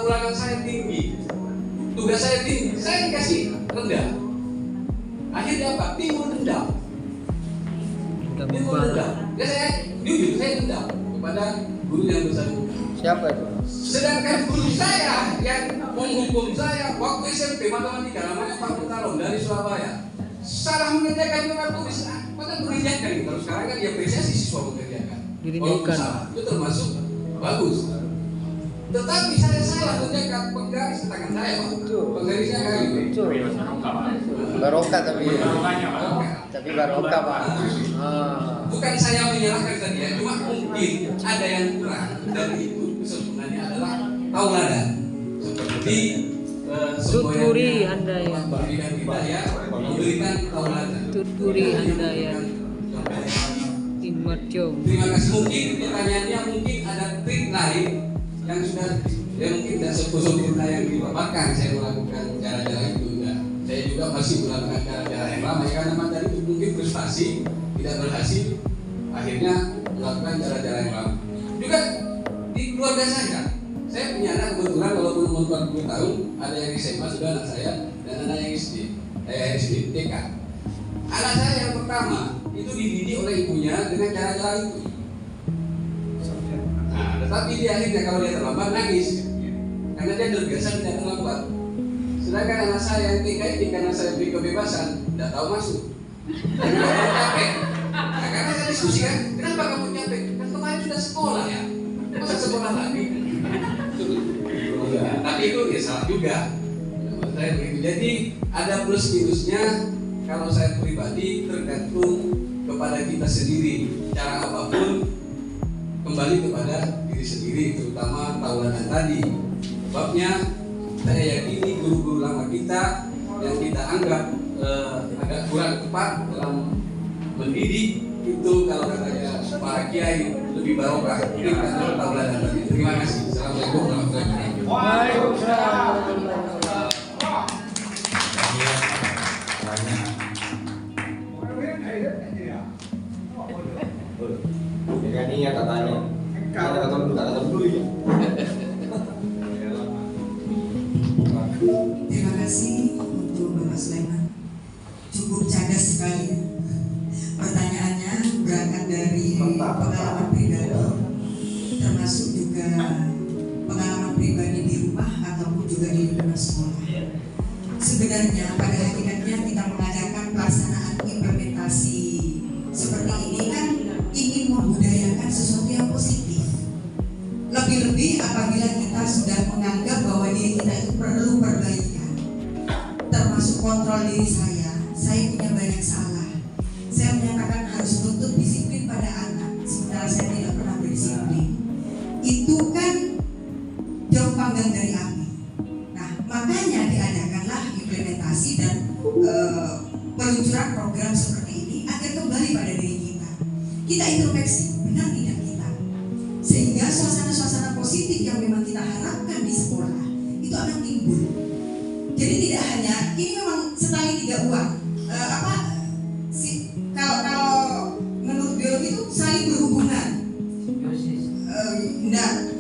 ulangan saya tinggi, tugas saya tinggi, saya dikasih rendah. Akhirnya apa? Timbul dendam. Ya saya jujur, saya dendam kepada guru yang bersangkutan. Siapa itu? Sedangkan guru saya yang menghukum saya waktu SMP matematika, namanya Pak Mutalom dari Surabaya, salah mengerjakan lewat tulis, maka mengerjakan. Kalau sekarang kan diapresiasi siswa mengerjakan. Walaupun salah, itu termasuk bagus. Tetapi saya salah mengerjakan penggaris tangan saya, Pak. Penggarisnya kayak gitu. Barokah tapi barokah, Pak. Bukan saya menyalahkan tadi ya, cuma mungkin ada yang kurang dari itu. Kesempurnaannya adalah tauladan. Seperti Tuturi Anda ya. Memberikan kita ya, memberikan tauladan. Tuturi Anda ya. Terima kasih. Mungkin pertanyaannya mungkin ada trik lain yang sudah mungkin tidak sempurna yang dipaparkan. Saya melakukan cara-cara itu juga. Saya juga masih melakukan cara-cara yang lama ya, karena tadi itu mungkin frustasi, tidak berhasil, akhirnya melakukan cara-cara yang lama. Juga di keluarga saya punya anak kebetulan walaupun umur 40 tahun, ada yang SMA sudah anak saya dan anak yang SD TK. Anak saya yang pertama itu dididik oleh ibunya dengan cara-cara itu. Nah, tetapi dia akhirnya kalau dia terlambat nangis karena dia terbiasa tidak terlambat. Sedangkan anak saya yang TK ini karena saya beri kebebasan tidak tahu masuk. Dan dia capek. Nah, karena saya diskusi kan, kenapa kamu capek? Kan kemarin sudah sekolah ya. Masa sekolah lagi? Tapi itu ya salah juga. Saya begitu. Jadi ada plus minusnya. Kalau saya pribadi tergantung kepada kita sendiri. Cara apapun kembali kepada diri sendiri, terutama tauladan tadi. Sebabnya saya yakini guru-guru lama kita yang kita anggap agak kurang tepat dalam mendidik itu, kalau katanya para kiai lebih barokah kita tauladan tadi. Terima kasih. Assalamualaikum warahmatullahi wabarakatuh. Waalaikumsalam. Ini ya katanya. Kata dulu ya. Terima kasih untuk Bapak Sulaiman. Cukup cerdas sekali. Pertanyaannya berangkat dari pengalaman pribadi, termasuk juga pengalaman pribadi di rumah ataupun juga di lingkungan sekolah. Sebenarnya pada hakikatnya kita mengadakan pelaksanaan implementasi seperti ini kan ingin membudayakan sesuatu yang positif. Lebih-lebih apabila kita sudah menganggap bahwa diri kita itu perlu perbaikan, termasuk kontrol diri saya punya banyak salah. Saya menyatakan harus tuntut disiplin pada anak, sementara saya tidak pernah berdisiplin. Itu kan jauh panggang dari api. Nah, makanya diadakanlah implementasi dan peluncuran program seperti ini agar kembali pada diri kita. Kita introspeksi, benar tidak kita? Sehingga suasana-suasana positif yang memang kita harapkan di sekolah itu akan timbul. Jadi tidak hanya ini memang setali tiga uang. Kalau menurut biologi itu saling berhubungan.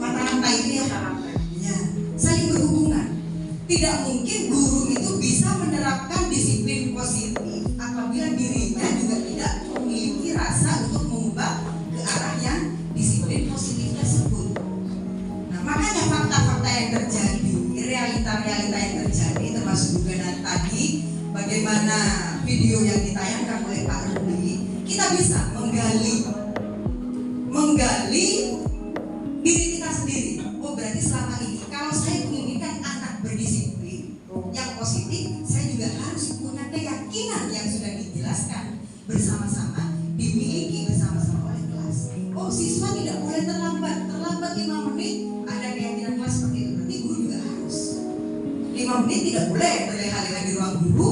Mata rantai itu ya, saling berhubungan. Tidak mungkin guru itu bisa menerapkan disiplin positif apabila dirinya juga tidak memiliki rasa untuk mengubah ke arah yang disiplin positif tersebut. Nah, makanya fakta-fakta yang terjadi, realita-realita yang terjadi, termasuk juga tadi bagaimana video yang ditayangkan oleh Pak Rudi, kita bisa menggali diri kita sendiri. Oh, berarti selama ini kalau saya menginginkan anak berdisiplin yang positif, saya juga harus punya keyakinan yang sudah dijelaskan bersama-sama, dimiliki bersama-sama oleh kelas. Oh, siswa tidak boleh terlambat 5 menit, ada keyakinan kelas seperti itu. menit tidak boleh berleha-leha di ruang guru,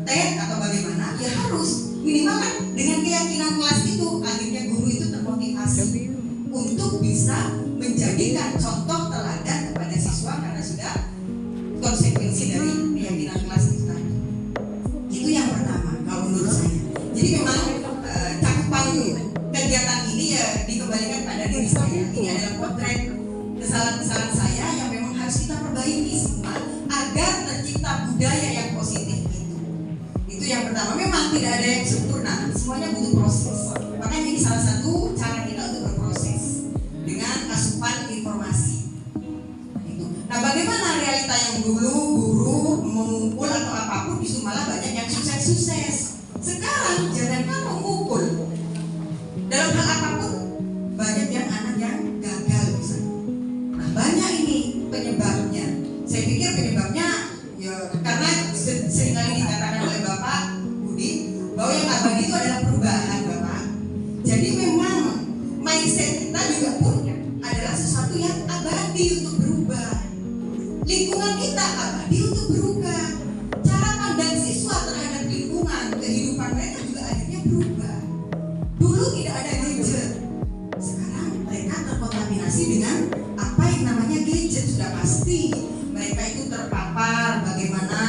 TED atau bagaimana, ya harus minimal kan dengan keyakinan kelas itu akhirnya guru itu termotivasi untuk bisa menjadikan contoh teladan kepada siswa karena sudah konsekuensi dari keyakinan kelas itu tadi. Itu yang pertama kalau menurut saya. Jadi memang cakupan kegiatan ini ya dikembalikan pada diri saya. Ini adalah potret kesalahan-kesalahan saya yang memang harus kita perbaiki semua agar tercipta budaya yang positif itu. Itu yang pertama. Memang tidak ada yang sempurna, semuanya butuh proses. Makanya ini salah satu cara kita untuk berproses dengan asupan informasi. Itu. Nah, bagaimana realita yang dulu guru mengumpul atau apapun justru malah banyak yang sukses-sukses. Sekarang jangankan mengumpul, dalam hal apapun banyak yang anak yang gagal misalnya. Nah, banyak ini penyebabnya. Saya pikir penyebabnya ya karena seringkali dikatakan oleh Bapak Budi bahwa yang abadi itu adalah perubahan, Bapak. Jadi memang mindset kita juga pun adalah sesuatu yang abadi untuk berubah. Lingkungan kita abadi untuk berubah. Cara pandang siswa terhadap lingkungan, kehidupan mereka juga akhirnya berubah. Dulu tidak ada gadget, sekarang mereka terkontaminasi dengan apa yang namanya gadget. Sudah pasti mereka itu terpapar bagaimana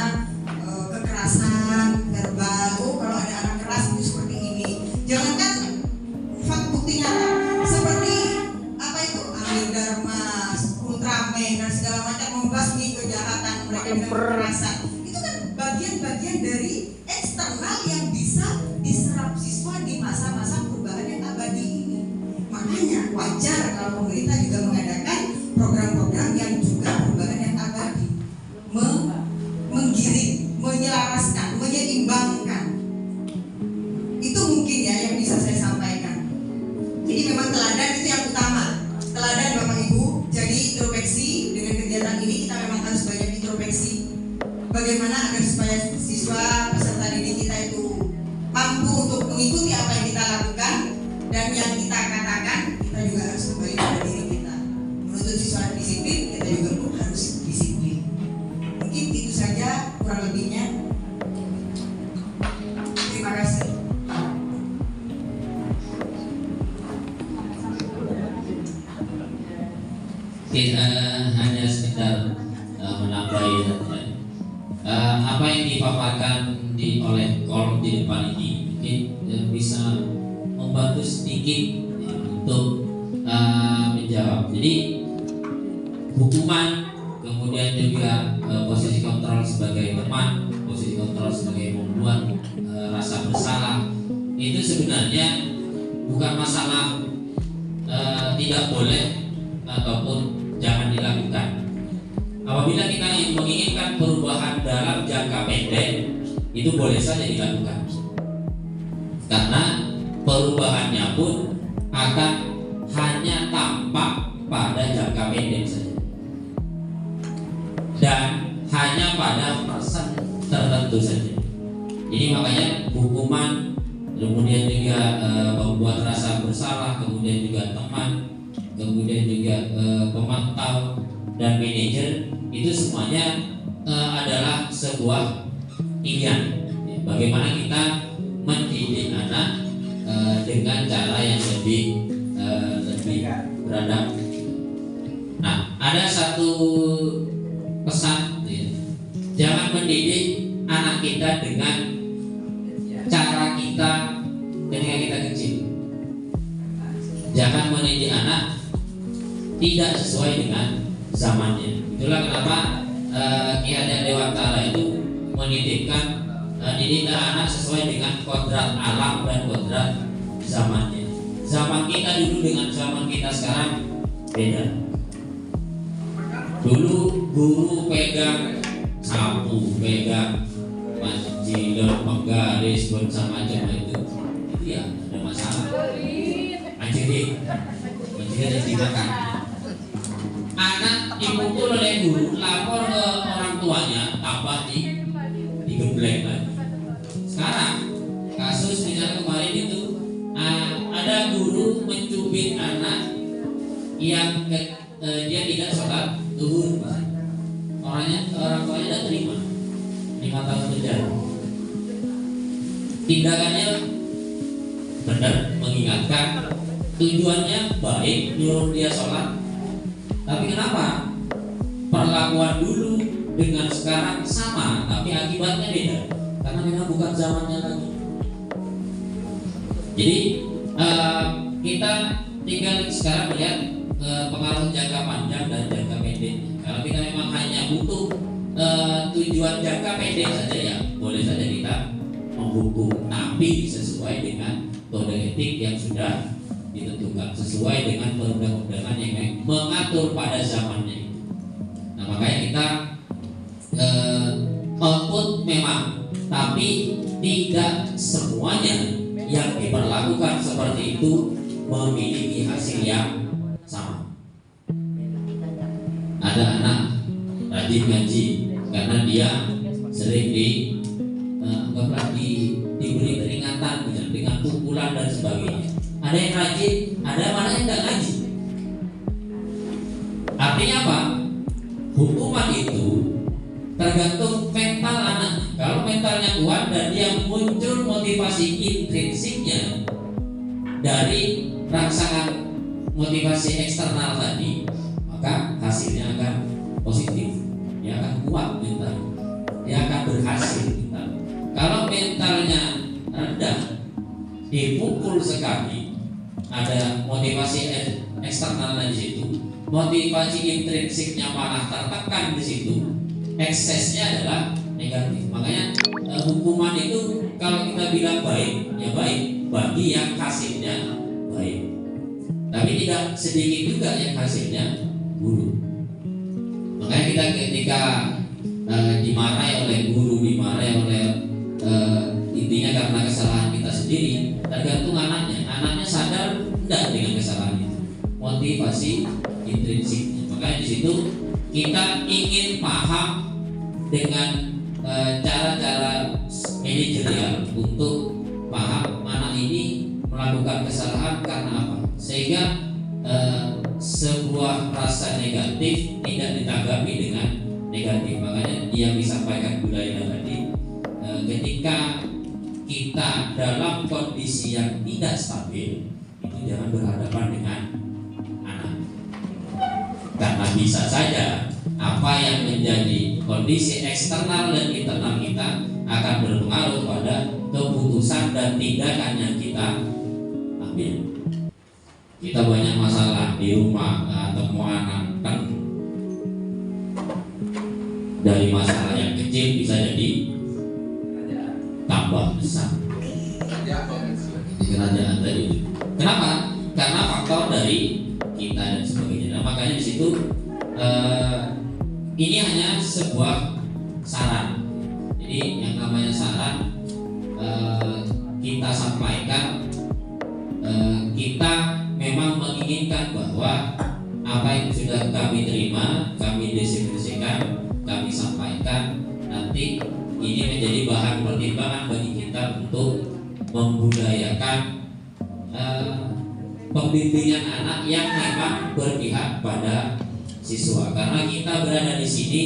kekerasan verbal. Oh, kalau ada anak keras itu seperti ini. Jangankan buktinya seperti apa itu Amil Darmas, Ultraman dan segala macam membasmi kejahatan mereka dengan kekerasan. Itu kan bagian-bagian dari eksternal yang bisa diserap siswa di masa-masa perubahan yang abadi ini. Makanya wajar kalau pemerintah juga mengadakan program-program yang juga perubahan yang abadi, menggiring, menyelaraskan, menyeimbangkan. Itu mungkin ya yang bisa saya sampaikan. Jadi memang teladan itu yang utama. Teladan Bapak Ibu. Jadi introspeksi dengan kegiatan ini kita memang harus banyak introspeksi. Bagaimana agar supaya siswa peserta didik kita itu mampu untuk mengikuti apa yang kita lakukan dan yang kita katakan, kita juga harus kembali pada diri kita. Menuntut siswa disiplin, kita juga harus disiplin. Mungkin itu saja kurang lebihnya. Terima kasih. Kita hanya sekedar menambahi apa yang dipaparkan oleh kolom di depan ini mungkin bisa membantu sedikit untuk menjawab. Jadi hukuman, kemudian juga posisi kontrol sebagai teman, posisi kontrol sebagai membuat rasa bersalah, itu sebenarnya bukan masalah tidak boleh ataupun jangan dilakukan. Apabila kita menginginkan perubahan dalam jangka pendek, itu boleh saja dilakukan, karena perubahannya pun akan hanya tampak pada jangka pendek saja dan hanya pada persen tertentu saja. Jadi makanya hukuman, kemudian juga membuat rasa bersalah, kemudian juga teman, kemudian juga pemantau dan manajer, itu semuanya adalah sebuah pilihan. Bagaimana kita mendidik anak dengan cara yang lebih beradab. Nah, ada satu pesan, jangan mendidik anak kita dengan cara kita ketika kita kecil. Jangan mendidik anak tidak sesuai dengan zamannya. Itulah kenapa Ki Hajar Dewantara itu menitipkan didiklah anak sesuai dengan kodrat alam dan kodrat zamannya. Zaman kita dulu dengan zaman kita sekarang beda. Dulu guru pegang sapu, pegang manjilor, penggaris, macam-macam itu ya ada masalah. Manjilor yang dimakan. Anak dipukul oleh guru, lapor ke orang tuanya, tambah digeblek lagi. Sekarang kasus misalnya kemarin itu ada guru mencubit anak yang dia tidak sholat zuhur. Orang tuanya tidak terima. 5 tahun penjara. Tindakannya benar, mengingatkan, tujuannya baik, nyuruh dia sholat. Tapi kenapa perlakuan dulu dengan sekarang sama, tapi akibatnya beda? Karena memang bukan zamannya lagi. Jadi kita tinggal sekarang melihat pengaruh jangka panjang dan jangka pendek. Kalau kita memang hanya butuh tujuan jangka pendek saja, ya boleh saja kita menghukum, tapi sesuai dengan kode etik yang sudah ditentukan, sesuai dengan perundang-undangan yang mengatur pada zamannya itu. Nah, makanya kita output memang, tapi tidak semuanya yang diperlakukan seperti itu memiliki hasil yang sama. Ada anak rajin ngaji karena dia sering diberi peringatan dengan pukulan dan sebagainya. Ada yang rajin, ada mana yang tidak ngaji. Artinya apa? Hukuman itu tergantung mental anak. Kalau mentalnya kuat dan dia muncul motivasi intrinsiknya dari rangsangan motivasi eksternal tadi, maka hasilnya akan positif. Dia akan kuat mental, dia akan berhasil mental. Kalau mentalnya rendah, dipukul sekali, ada motivasi eksternal di situ, motivasi intrinsiknya malah tertekan di situ, eksesnya adalah negatif. Makanya hukuman itu kalau kita bilang baik, ya baik bagi yang hasilnya baik. Tapi tidak sedikit juga yang hasilnya buruk. Makanya kita ketika dimarahi oleh guru, dimarahi oleh intinya karena kesalahan kita sendiri, tergantung anaknya. Anaknya sadar tidak dengan kesalahan itu, motivasi intrinsiknya. Makanya di situ kita ingin paham dengan cara-cara manajerial untuk paham anak ini melakukan kesalahan karena apa, sehingga sebuah rasa negatif tidak ditanggapi dengan negatif. Makanya yang disampaikan budaya tadi, ketika kita dalam kondisi yang tidak stabil, itu jangan berhadapan dengan anak, karena bisa saja apa yang menjadi kondisi eksternal dan internal kita akan berpengaruh pada keputusan dan tindakan yang kita ambil. Kita banyak masalah di rumah, ketemu anak, kan dari masalah yang kecil bisa jadi tambah besar. Di kerajaan tadi. Kenapa? Karena faktor dari kita dan sebagainya. Nah, makanya di situ ini hanya sebuah saran. Jadi yang namanya saran kita sampaikan, kita memang menginginkan bahwa apa yang sudah kami terima, kami deskripsikan, kami sampaikan, nanti ini menjadi bahan pertimbangan bagi kita untuk membudayakan pembimbingan anak yang memang berpihak pada siswa. Karena kita berada di sini,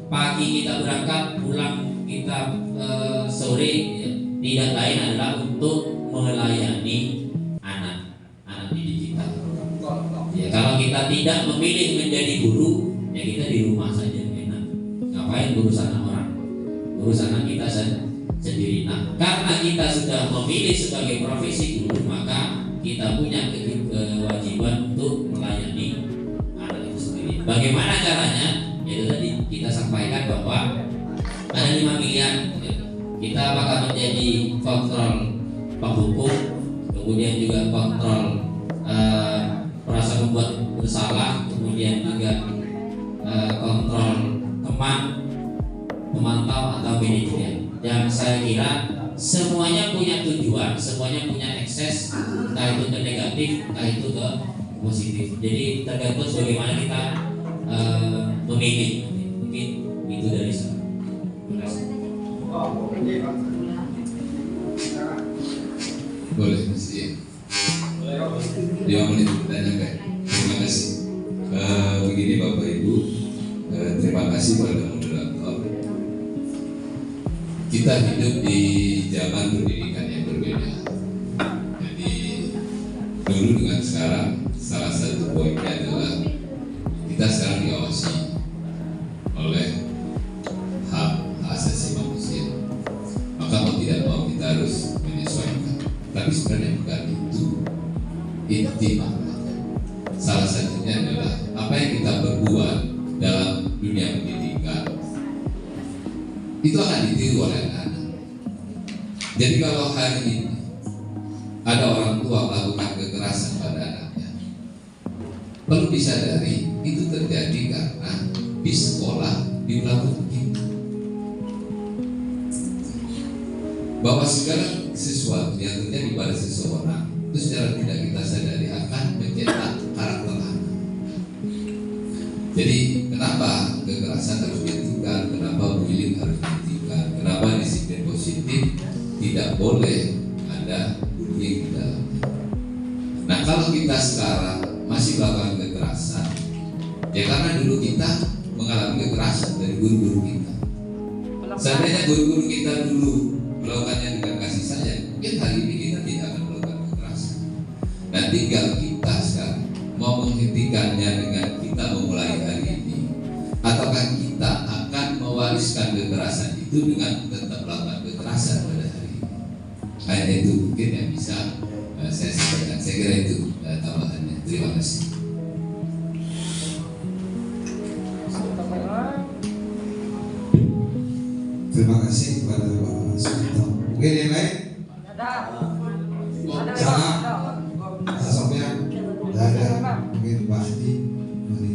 pagi kita berangkat, pulang kita sore, tidak lain adalah untuk melayani anak didik kita. Ya, kalau kita tidak memilih menjadi guru, ya kita di rumah saja enak. Ngapain urusan orang? Urusan kita sendiri. Nah, karena kita sudah memilih sebagai profesi guru, maka kita punya kewajiban untuk melayani anak itu sendiri. Bagaimana caranya? Yaitu tadi kita sampaikan bahwa ada 5 pilihan. Kita bakal menjadi kontrol penghukum, kemudian juga kontrol merasa membuat bersalah, kemudian juga kontrol teman, pemantau atau manajer. Yang saya kira semuanya punya tujuan, semuanya punya ekses, entah itu ke negatif, entah itu ke positif. Jadi tergantung bagaimana kita memilih. Mungkin itu dari saya. Terima kasih. Boleh masih 5 menit bertanya. Terima kasih. Begini Bapak Ibu, terima kasih pada moderator kita hidup di zaman pendidikan yang berbeda. Jadi dulu dengan sekarang, salah satu poinnya adalah kita sekarang diawasi oleh hak asasi manusia. Maka mau tidak mau kita harus menyesuaikan. Tapi sebenarnya bukan itu inti maknanya. Salah satunya adalah apa yang kita berbuat dalam dunia pendidikan itu akan ditiru oleh anak-anak. Jadi kalau hari ini ada orang tua melakukan kekerasan pada anaknya, perlu disadari itu terjadi karena di sekolah dilakukan begitu. Bahwa segala sesuatu yang terjadi pada seseorang itu secara tidak kita sadari akan mencetak karakter anak. Jadi kenapa kekerasan harus dihentikan, kenapa bullying harus dihentikan, kenapa disiplin positif tidak boleh ada bullying di dalamnya. Nah kalau kita sekarang masih melakukan kekerasan, ya karena dulu kita mengalami kekerasan dari guru-guru kita. Seandainya guru-guru kita dulu melakukannya dengan kasih sayang, mungkin hari ini kita tidak akan melakukan kekerasan. Nah tinggal kita sekarang mau menghentikannya dengan kita memulai hari ini, ataukah kita akan mewariskan kekerasan itu dengan tetap melakukan kekerasan pada hari ini. Hanya itu mungkin yang bisa saya sampaikan. Saya kira itu tambahannya. Terima kasih. Terima kasih kepada Bapak Suminto. Mungkin yang lain? Sama? Pak Sofyan? Tidak ada. Mungkin Pak Adi? Mari.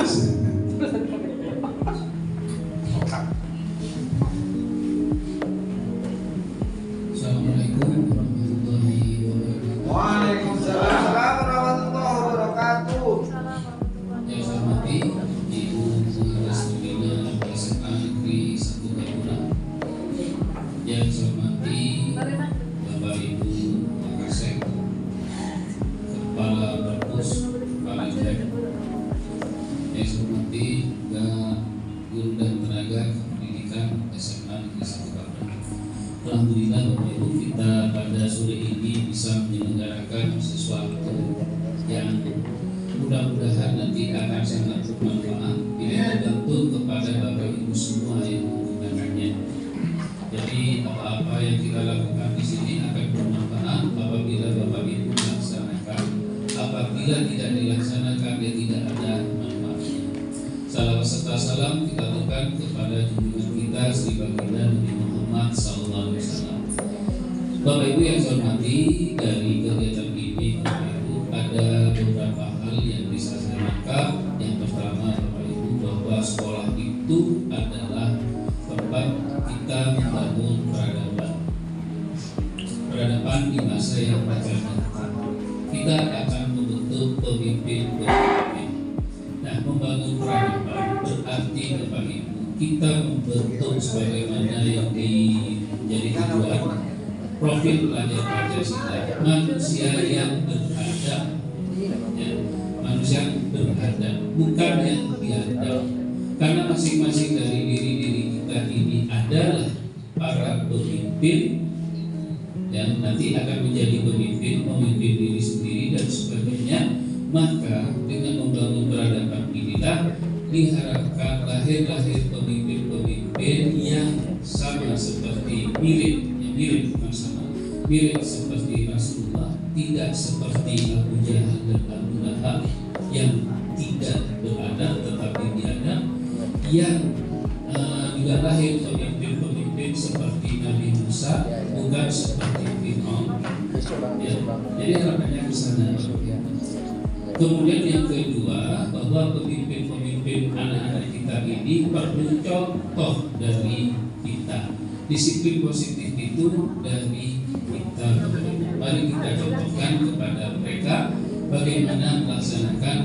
Silakan. Assalamualaikum warahmatullahi wabarakatuh. Waalaikumsalam warahmatullahi wabarakatuh. Yang saya hormati Ibu Pengurus Pembina SMA Negeri 1 Taruna. Yang saya hormati Bapak Ibu Wakasek, Kepala Perpus, Kepala Lab. Yang saya hormati juga guru dan tenaga pendidikan SMA Negeri 1 Taruna. Alhamdulillah Bapak Ibu, kita pada sore ini bisa menyelenggarakan sesuatu yang mudah-mudahan nanti akan sangat bermanfaat bila terbentuk kepada Bapak Ibu semua yang menggunakannya. Jadi apa-apa yang kita lakukan di sini akan bermanfaat apabila Bapak Ibu melaksanakan. Apabila tidak dilaksanakan, dia tidak ada manfaatnya. Salam serta salam kita aturkan kepada junjungan kita Sri Baginda Nabi Muhammad SAW. Bapak Ibu yang saya hormati, dari kegiatan ini Bapak Ibu ada beberapa hal yang bisa saya tangkap. Yang pertama Bapak Ibu, bahwa sekolah itu adalah tempat kita membangun peradaban di masa yang akan datang. Kita akan membentuk pemimpin-pemimpin. Nah, membangun peradaban berarti Bapak Ibu kita membentuk sebagaimana yang menjadi tujuan profil pelajar Pancasila, manusia yang beradab, ya, manusia yang beradab, bukan yang biadab. Karena masing-masing dari diri kita ini adalah para pemimpin yang nanti akan menjadi pemimpin, memimpin diri sendiri dan sebagainya. Maka dengan membangun peradaban inilah diharapkan lahir-lahir pemimpin-pemimpin yang sama seperti mirip seperti Rasulullah, tidak seperti Abu Jahal dan Abu Lahab yang tidak beradab tetapi biadab, yang juga lahir pemimpin-pemimpin seperti Nabi Musa, bukan seperti Fir'aun. Ya, jadi harapannya ke sana. Kemudian yang kedua, bahwa pemimpin-pemimpin anak-anak kita ini perlu contoh dari kita. Disiplin positif itu dari kita. Mari kita contohkan kepada mereka bagaimana melaksanakan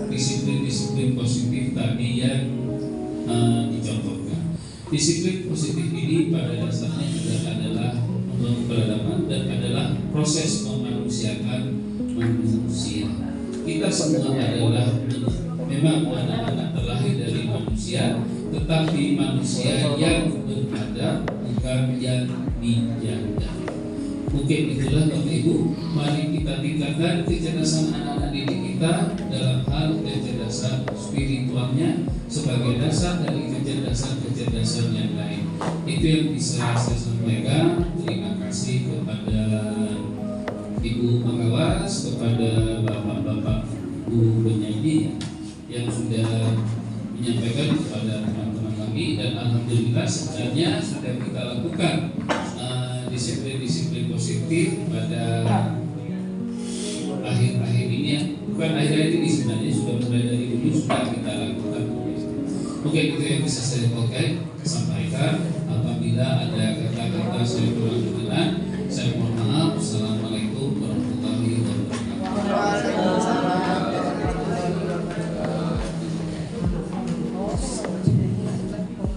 disiplin-disiplin positif tadi yang dicontohkan. Disiplin positif ini pada dasarnya juga adalah membangun peradaban dan adalah proses memanusiakan manusia. Kita semua adalah memang anak-anak terlahir dari manusia, tetapi manusia yang beradab, bukan yang dijajah. Mungkin itulah Bapak Ibu, mari kita tingkatkan kecerdasan anak-anak didik kita dalam hal kecerdasan spiritualnya sebagai dasar dari kecerdasan yang lain. Itu yang bisa saya sampaikan. Terima kasih kepada Ibu Pengawas, kepada Bapak-bapak Bu penyanyi yang sudah menyampaikan kepada teman-teman kami, dan alhamdulillah sebenarnya sudah kita lakukan disiplin-disiplin positif pada akhir-akhir ini ya. Bukan akhir-akhir ini, sebenarnya sudah mulai dari dulu sudah kita lakukan. Oke, itu yang bisa saya sampaikan. Apabila ada kata-kata saya kurang berkenan, saya mohon maaf. Assalamualaikum warahmatullahi wabarakatuh.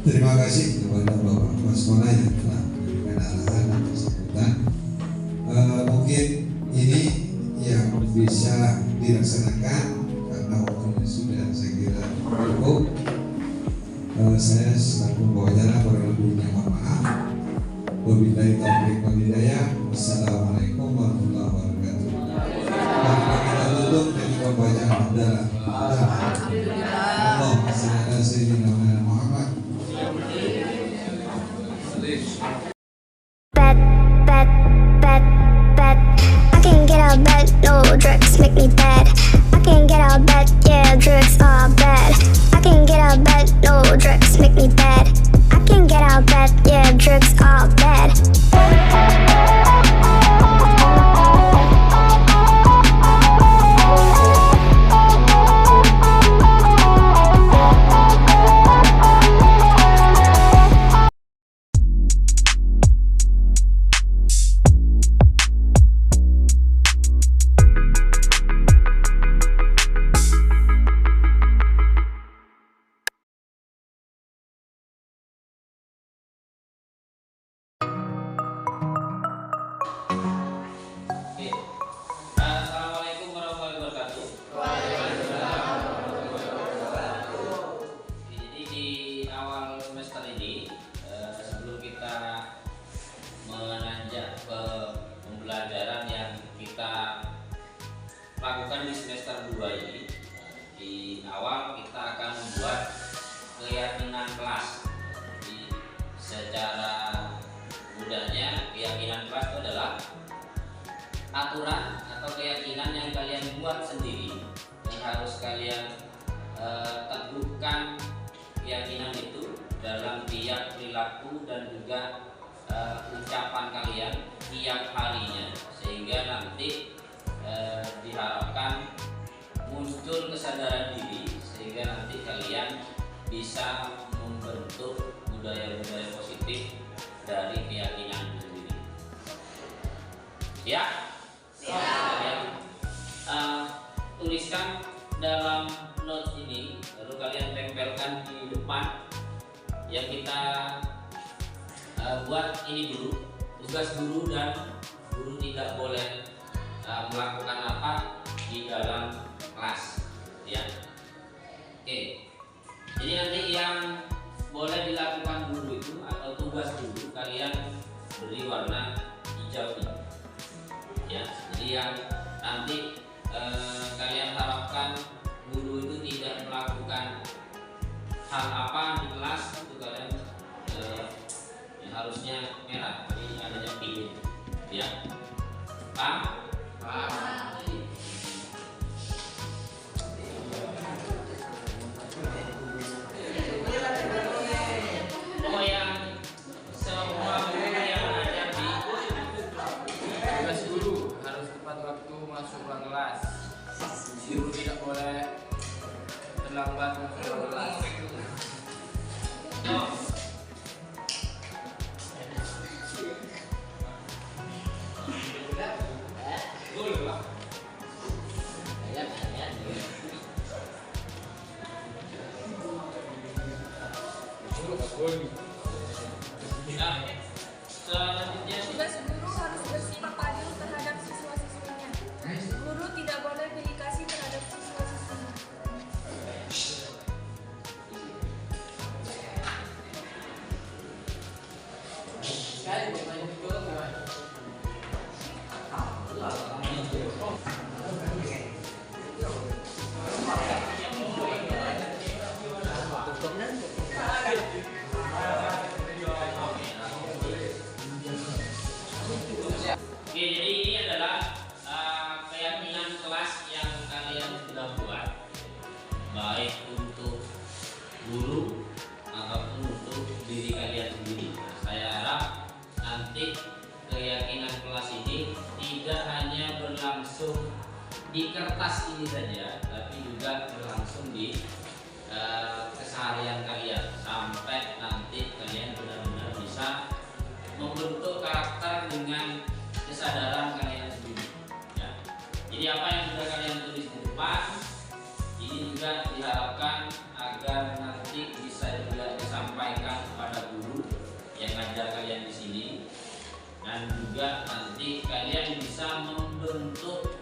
Terima kasih kepada Bapak sekolah yang telah memberikan arahan dan sambutan. Mungkin ini yang bisa dilaksanakan karena waktunya sudah saya kira cukup. Saya selaku pembawa kurang lebih mohon maaf. Wabillahi taufiq wal hidayah. Wassalamualaikum warahmatullahi wabarakatuh. Mari kita tutup dengan pembacaan hamdalah. Allahumma shalli ala sayyidina Muhammad. I can't get out of bed, no drugs make me bad. I can't get out of bed, yeah, drugs are bad. I can't get out of bed, no drugs make me bad. I can't get out of bed, yeah, drugs are bad. Assalamualaikum warahmatullahi wabarakatuh. Jadi di awal semester ini, sebelum kita menanjak ke pembelajaran yang kita lakukan di semester 2 ini, di awal kita akan membuat keyakinan kelas. Jadi secara mudahnya, keyakinan kelas itu adalah aturan atau keyakinan yang kalian buat sendiri, yang harus kalian teguhkan keyakinan itu dalam tiap perilaku dan juga ucapan kalian tiap harinya, sehingga nanti diharapkan muncul kesadaran diri, sehingga nanti kalian bisa membentuk budaya-budaya positif dari keyakinan itu sendiri. Ya. Tuliskan dalam notes ini, lalu kalian tempelkan di depan. Yang kita buat ini dulu, tugas guru, dan guru tidak boleh melakukan apa di dalam kelas, ya. Oke. Jadi nanti yang boleh dilakukan guru itu atau tugas guru kalian beri warna hijau ini. Ya, jadi yang nanti kalian harapkan guru itu tidak melakukan hal apa di kelas, itu kalian yang harusnya merah, tapi adanya pink, ya. Paham? Paham. Oh, yang semua guru yang ada di kelas guru harus tepat waktu masuk ruang kelas. Guru tidak boleh terlambat masuk ruang kelas. Selanjutnya tugas guru harus bersifat adil terhadap siswa-siswinya. Guru tidak boleh pilih kasih terhadap siswa-siswinya. Oke, jadi ini adalah keyakinan kelas yang kalian sudah buat, baik untuk guru ataupun untuk diri kalian sendiri. Nah, saya harap nanti keyakinan kelas ini tidak hanya berlangsung di kertas ini saja, tapi juga berlangsung di keseharian kalian sampai nanti kalian benar-benar bisa membentuk karakter dengan kesadaran kalian sendiri. Ya. Jadi apa yang sudah kalian tulis di depan ini juga diharapkan agar nanti bisa juga disampaikan kepada guru yang ngajar kalian di sini, dan juga nanti kalian bisa membentuk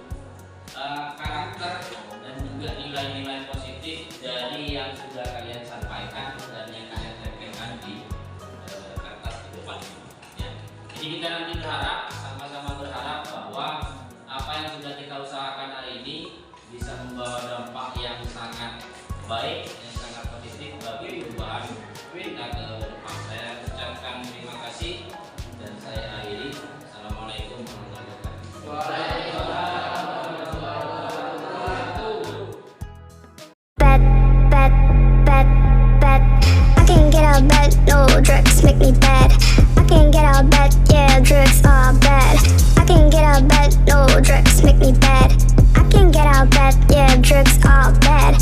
karakter dan juga nilai-nilai positif dari yang sudah kalian sampaikan dan yang kalian tempelkan di kertas di depan. Ya. Jadi kita nanti berharap, sama-sama berharap bahwa apa yang sudah kita usahakan hari ini bisa membawa dampak yang sangat baik, yang sangat positif bagi perubahan kita ke depan. Saya ucapkan terima kasih dan saya akhiri. Assalamualaikum warahmatullahi wabarakatuh. Drugs make me bad. I can't get out of bed, yeah, drugs are bad. I can't get out of bed, no, drugs make me bad. I can't get out of bed, yeah, drugs are bad.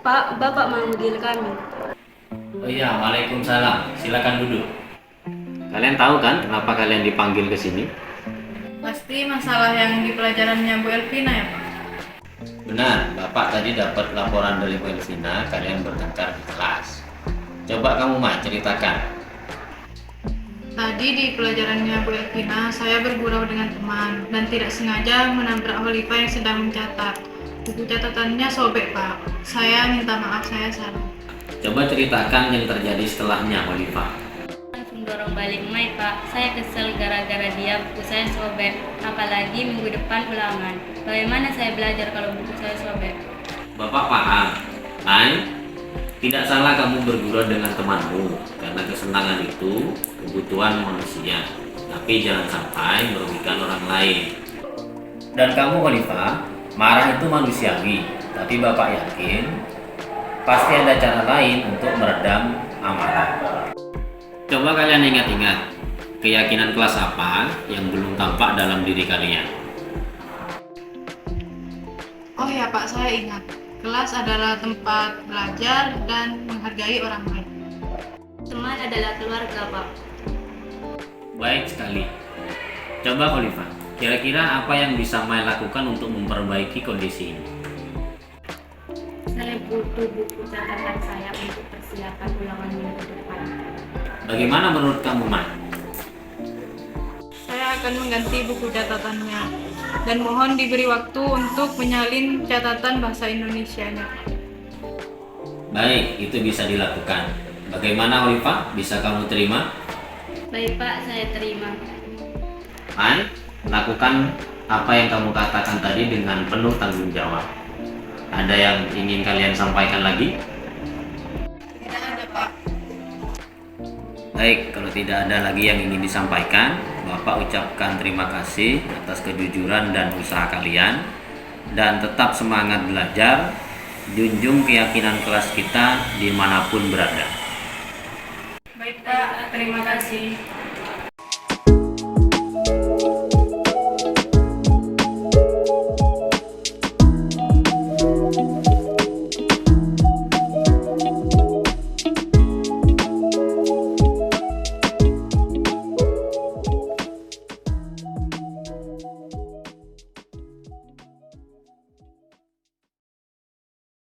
Pak, Bapak memanggil kami. Oh iya, waalaikumsalam. Silakan duduk. Kalian tahu kan kenapa kalian dipanggil ke sini? Pasti masalah yang di pelajarannya Bu Elvina ya, Pak? Benar, Bapak tadi dapat laporan dari Bu Elvina, kalian bertengkar di kelas. Coba kamu Mak ceritakan. Tadi di pelajarannya Bu Elvina, saya bergurau dengan teman dan tidak sengaja menabrak Oliva yang sedang mencatat. Buku catatannya sobek, Pak. Saya minta maaf, saya salah. Coba ceritakan yang terjadi setelahnya, Oliva. Langsung dorong balik Mai, Pak. Saya kesel gara-gara dia buku saya sobek. Apalagi minggu depan ulangan. Bagaimana saya belajar kalau buku saya sobek? Bapak paham, Mai. Tidak salah kamu bergurau dengan temanmu, karena kesenangan itu kebutuhan manusia. Tapi jangan sampai merugikan orang lain. Dan kamu, Oliva, marah itu manusiawi, tapi Bapak yakin pasti ada cara lain untuk meredam amarah. Coba kalian ingat-ingat, keyakinan kelas apa yang belum tampak dalam diri kalian? Oh ya Pak, saya ingat. Kelas adalah tempat belajar dan menghargai orang lain. Teman adalah keluarga, Pak. Baik sekali. Coba Oliva, kira-kira apa yang bisa Mai lakukan untuk memperbaiki kondisi ini? Saya butuh buku catatan saya untuk persiapan ulangan minggu depan. Bagaimana menurut kamu, Mai? Saya akan mengganti buku catatannya dan mohon diberi waktu untuk menyalin catatan bahasa Indonesianya. Baik, itu bisa dilakukan. Bagaimana Oliva? Bisa kamu terima? Baik Pak, saya terima. Mai, lakukan apa yang kamu katakan tadi dengan penuh tanggung jawab. Ada yang ingin kalian sampaikan lagi? Tidak ada, Pak. Baik, kalau tidak ada lagi yang ingin disampaikan, Bapak ucapkan terima kasih atas kejujuran dan usaha kalian. Dan tetap semangat belajar, junjung keyakinan kelas kita dimanapun berada. Baik Pak, terima kasih.